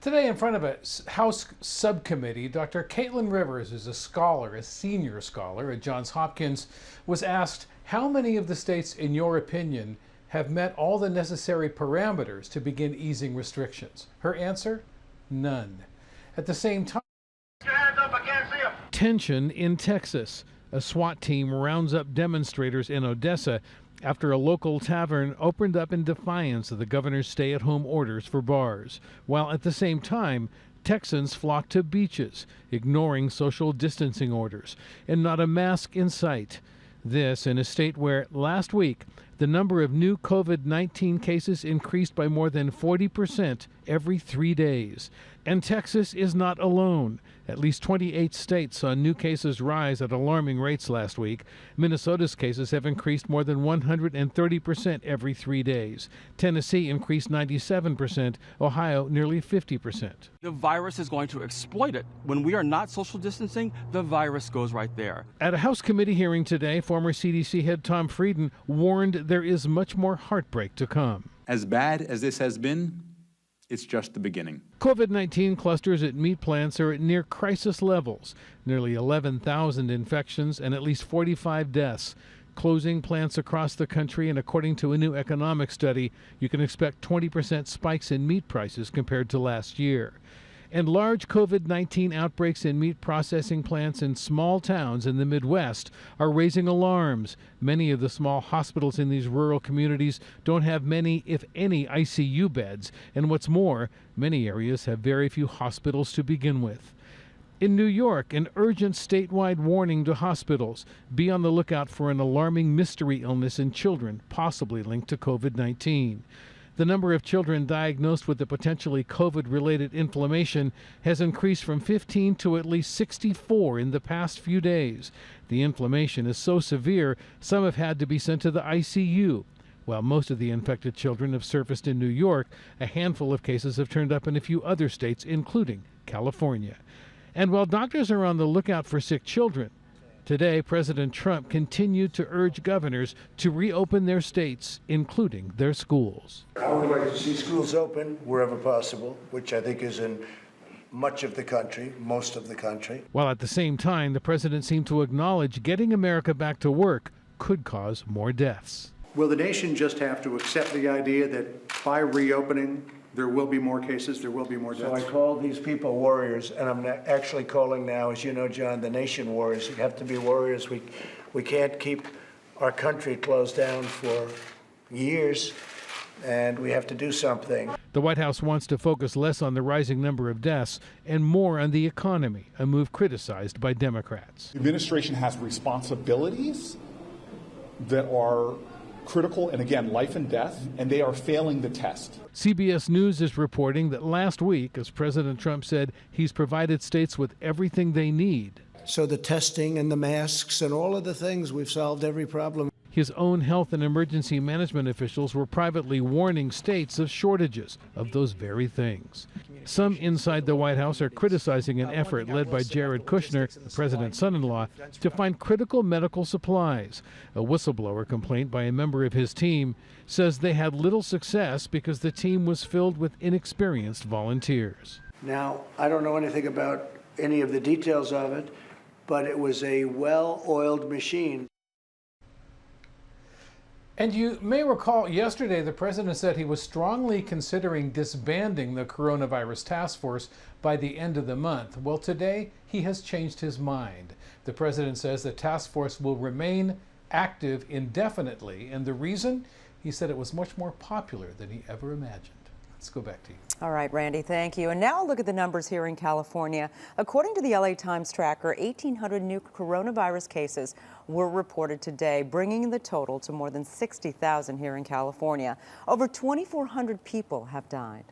Today in front of a House subcommittee, Dr. Caitlin Rivers is a senior scholar at Johns Hopkins, was asked how many of the states, in your opinion, have met all the necessary parameters to begin easing restrictions. Her answer? None. At the same time, tension in Texas. A SWAT team rounds up demonstrators in Odessa after a local tavern opened up in defiance of the governor's stay-at-home orders for bars, while at the same time, Texans flock to beaches, ignoring social distancing orders, and not a mask in sight. This in a state where last week the number of new COVID-19 cases increased by more than 40% every 3 days. And Texas is not alone. At least 28 states saw new cases rise at alarming rates last week. Minnesota's cases have increased more than 130% every 3 days. Tennessee increased 97%, Ohio nearly 50%. The virus is going to exploit it. When we are not social distancing, the virus goes right there. At a House committee hearing today, former CDC head Tom Frieden warned there is much more heartbreak to come. As bad as this has been, it's just the beginning. COVID-19 clusters at meat plants are at near crisis levels. Nearly 11,000 infections and at least 45 deaths. Closing plants across the country, and according to a new economic study, you can expect 20% spikes in meat prices compared to last year. And large COVID-19 outbreaks in meat processing plants in small towns in the Midwest are raising alarms. Many of the small hospitals in these rural communities don't have many, if any, ICU beds. And what's more, many areas have very few hospitals to begin with. In New York, an urgent statewide warning to hospitals. Be on the lookout for an alarming mystery illness in children, possibly linked to COVID-19. The number of children diagnosed with the potentially COVID-related inflammation has increased from 15 to at least 64 in the past few days. The inflammation is so severe, some have had to be sent to the ICU. While most of the infected children have surfaced in New York, a handful of cases have turned up in a few other states, including California. And while doctors are on the lookout for sick children, today, President Trump continued to urge governors to reopen their states, including their schools. I would like to see schools open wherever possible, which I think is in much of the country, most of the country. While at the same time, the president seemed to acknowledge getting America back to work could cause more deaths. Will the nation just have to accept the idea that by reopening There will be more cases, there will be more So I deaths. call these people warriors, and I'm actually calling now, as you know, John, the nation warriors. You have to be warriors. We can't keep our country closed down for years, and we have to do something. The White House wants to focus less on the rising number of deaths and more on the economy, a move criticized by Democrats. The administration has responsibilities that are critical, and again, life and death, and they are failing the test. CBS News is reporting that last week, as President Trump said, he's provided states with everything they need. So the testing and the masks and all of the things, we've solved every problem. His own health and emergency management officials were privately warning states of shortages of those very things. Some inside the White House are criticizing an effort led by Jared Kushner, the president's son-in-law, to find critical medical supplies. A whistleblower complaint by a member of his team says they had little success because the team was filled with inexperienced volunteers. Now, I don't know anything about any of the details of it, but it was a well-oiled machine. And you may recall yesterday the president said he was strongly considering disbanding the coronavirus task force by the end of the month. Well, today he has changed his mind. The president says the task force will remain active indefinitely, and the reason? He said it was much more popular than he ever imagined. Let's go back to you. All right, Randy, thank you. And now look at the numbers here in California. According to the LA Times tracker, 1,800 new coronavirus cases were reported today, bringing the total to more than 60,000 here in California. Over 2,400 people have died.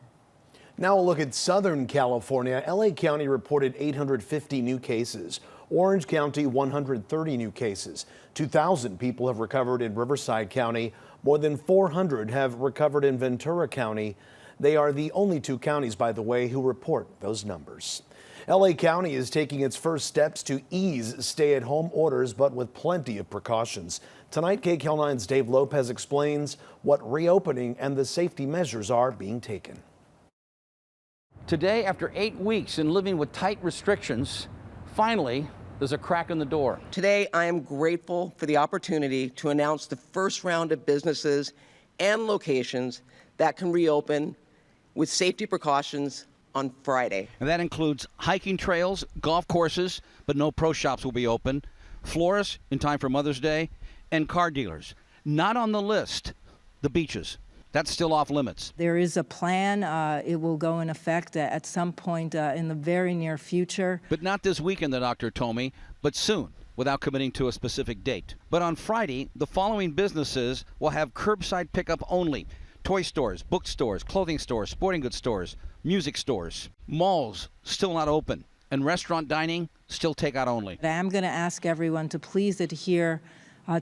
Now a look at Southern California. LA County reported 850 new cases. Orange County, 130 new cases. 2,000 people have recovered in Riverside County. More than 400 have recovered in Ventura County. They are the only two counties, by the way, who report those numbers. LA County is taking its first steps to ease stay-at-home orders, but with plenty of precautions. Tonight, Kcal 9's Dave Lopez explains what reopening and the safety measures are being taken. Today, after 8 weeks in living with tight restrictions, finally, there's a crack in the door. Today, I am grateful for the opportunity to announce the first round of businesses and locations that can reopen with safety precautions on Friday. And that includes hiking trails, golf courses, but no pro shops will be open, florists in time for Mother's Day, and car dealers. Not on the list, the beaches. That's still off limits. There is a plan. It will go in effect at some point in the very near future. But not this weekend, the doctor told me, but soon, without committing to a specific date. But on Friday, the following businesses will have curbside pickup only. Toy stores, bookstores, clothing stores, sporting goods stores, music stores. Malls still not open, and restaurant dining still takeout only. I am going to ask everyone to please adhere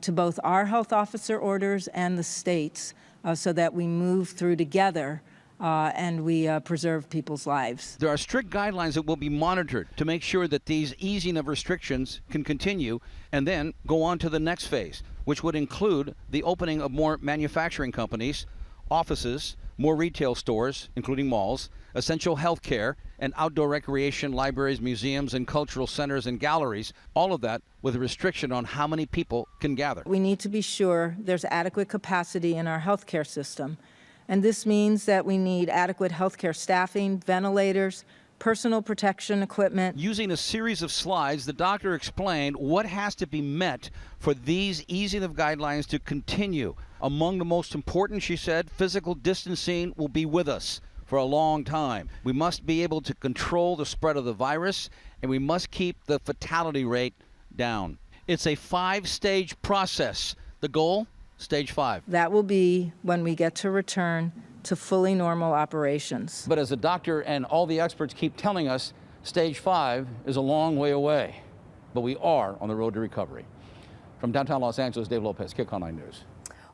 to both our health officer orders and the states so that we move through together and we preserve people's lives. There are strict guidelines that will be monitored to make sure that these easing of restrictions can continue and then go on to the next phase, which would include the opening of more manufacturing companies, offices, more retail stores, including malls, essential health care, and outdoor recreation, libraries, museums, and cultural centers and galleries, all of that with a restriction on how many people can gather. We need to be sure there's adequate capacity in our healthcare system. And this means that we need adequate healthcare staffing, ventilators, personal protection equipment. Using a series of slides, the doctor explained what has to be met for these easing of guidelines to continue. Among the most important, she said, physical distancing will be with us for a long time. We must be able to control the spread of the virus, and we must keep the fatality rate down. It's a 5-stage process. The goal, stage 5. That will be when we get to return to fully normal operations. But as the doctor and all the experts keep telling us, stage 5 is a long way away. But we are on the road to recovery. From downtown Los Angeles, Dave Lopez, Kcal 9 News.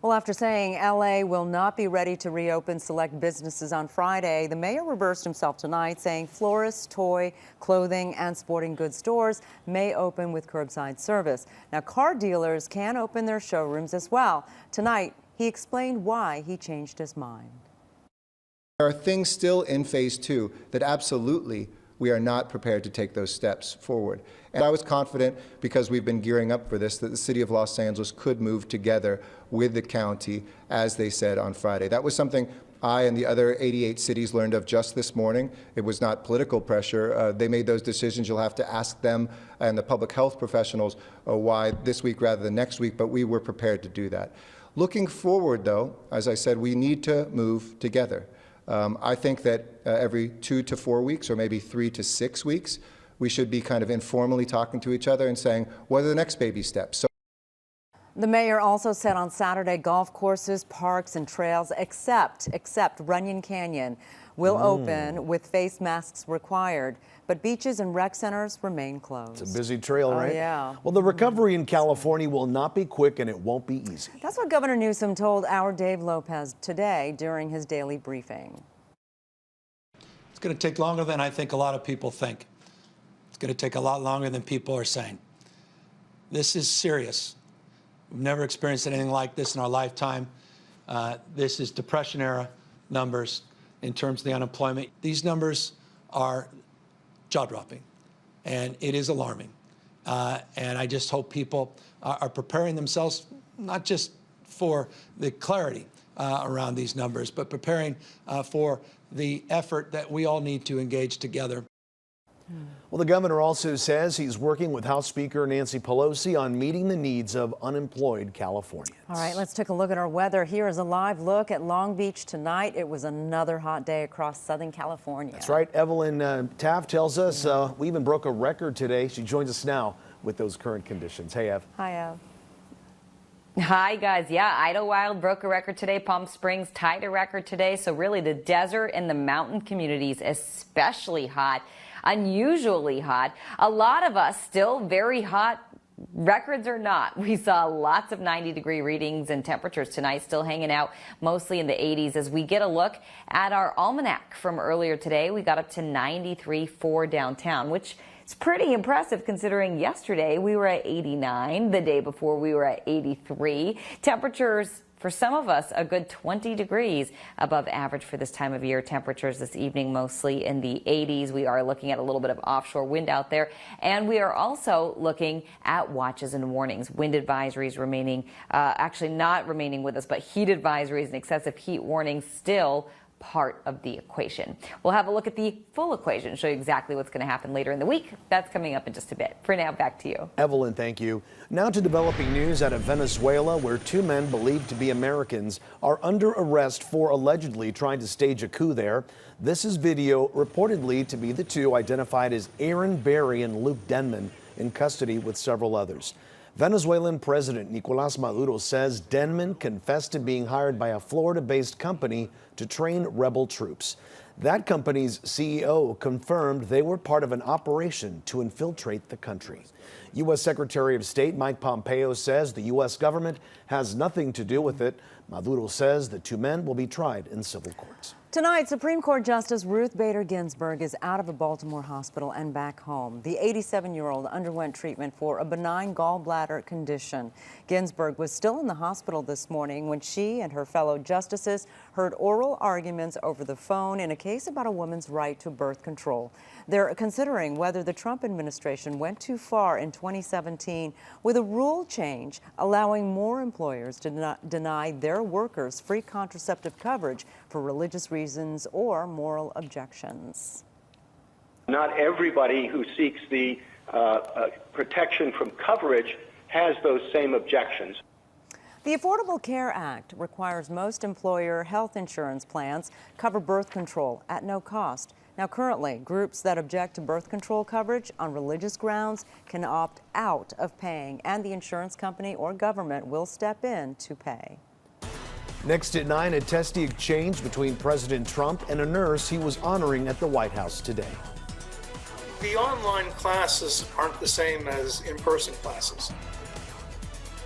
Well, after saying LA will not be ready to reopen select businesses on Friday, the mayor reversed himself tonight, saying florists, toy, clothing, and sporting goods stores may open with curbside service. Now, car dealers can open their showrooms as well. Tonight, he explained why he changed his mind. There are things still in phase 2 that absolutely we are not prepared to take those steps forward. And I was confident, because we've been gearing up for this, that the city of Los Angeles could move together with the county, as they said on Friday. That was something I and the other 88 cities learned of just this morning. It was not political pressure. They made those decisions. You'll have to ask them and the public health professionals why this week rather than next week, but we were prepared to do that. Looking forward, though, as I said, we need to move together. I think that every 2 to 4 weeks, or maybe 3 to 6 weeks, we should be kind of informally talking to each other and saying, what are the next baby steps? The mayor also said on Saturday golf courses, parks, and trails, except Runyon Canyon, will open with face masks required. But beaches and rec centers remain closed. It's a busy trail, right? Yeah. Well, the recovery in California will not be quick and it won't be easy. That's what Governor Newsom told our Dave Lopez today during his daily briefing. It's going to take longer than I think a lot of people think. It's going to take a lot longer than people are saying. This is serious. We've never experienced anything like this in our lifetime. This is Depression-era numbers in terms of the unemployment. These numbers are jaw-dropping, and it is alarming. And I just hope people are preparing themselves, not just for the clarity around these numbers, but preparing for the effort that we all need to engage together. Well, the governor also says he's working with House Speaker Nancy Pelosi on meeting the needs of unemployed Californians. All right, let's take a look at our weather. Here is a live look at Long Beach tonight. It was another hot day across Southern California. That's right. Evelyn Taft tells us we even broke a record today. She joins us now with those current conditions. Hey, Ev. Hi, Ev. Hi, guys. Yeah, Idlewild broke a record today. Palm Springs tied a record today. So really the desert and the mountain communities especially hot. Unusually hot. A lot of us still very hot, records or not. We saw lots of 90-degree readings and temperatures tonight, still hanging out mostly in the 80s. As we get a look at our almanac from earlier today, we got up to 93 for downtown, which is pretty impressive considering yesterday we were at 89, the day before we were at 83. Temperatures for some of us, a good 20 degrees above average for this time of year. Temperatures this evening mostly in the 80s. We are looking at a little bit of offshore wind out there. And we are also looking at watches and warnings. Wind advisories remaining, actually not remaining with us, but heat advisories and excessive heat warnings still part of the equation. We'll have a look at the full equation, show you exactly what's going to happen later in the week. That's coming up in just a bit. For now, back to you. Evelyn, thank you. Now to developing news out of Venezuela, where 2 men believed to be Americans are under arrest for allegedly trying to stage a coup there. This is video reportedly to be the 2 identified as Aaron Berry and Luke Denman in custody with several others. Venezuelan President Nicolás Maduro says Denman confessed to being hired by a Florida-based company to train rebel troops. That company's CEO confirmed they were part of an operation to infiltrate the country. U.S. Secretary of State Mike Pompeo says the U.S. government has nothing to do with it. Maduro says the 2 men will be tried in civil courts. Tonight, Supreme Court Justice Ruth Bader Ginsburg is out of a Baltimore hospital and back home. The 87-year-old underwent treatment for a benign gallbladder condition. Ginsburg was still in the hospital this morning when she and her fellow justices heard oral arguments over the phone in a case about a woman's right to birth control. They're considering whether the Trump administration went too far in 2017 with a rule change allowing more employers to deny their workers free contraceptive coverage for religious reasons or moral objections. Not everybody who seeks the protection from coverage has those same objections. The Affordable Care Act requires most employer health insurance plans cover birth control at no cost. Now, currently, groups that object to birth control coverage on religious grounds can opt out of paying, and the insurance company or government will step in to pay. Next at 9, a testy exchange between President Trump and a nurse he was honoring at the White House today. The online classes aren't the same as in-person classes.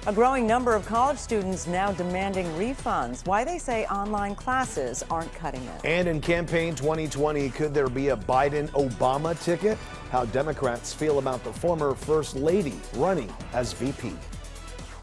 A growing number of college students now demanding refunds. Why they say online classes aren't cutting it. And in campaign 2020, could there be a Biden-Obama ticket? How Democrats feel about the former First Lady running as VP.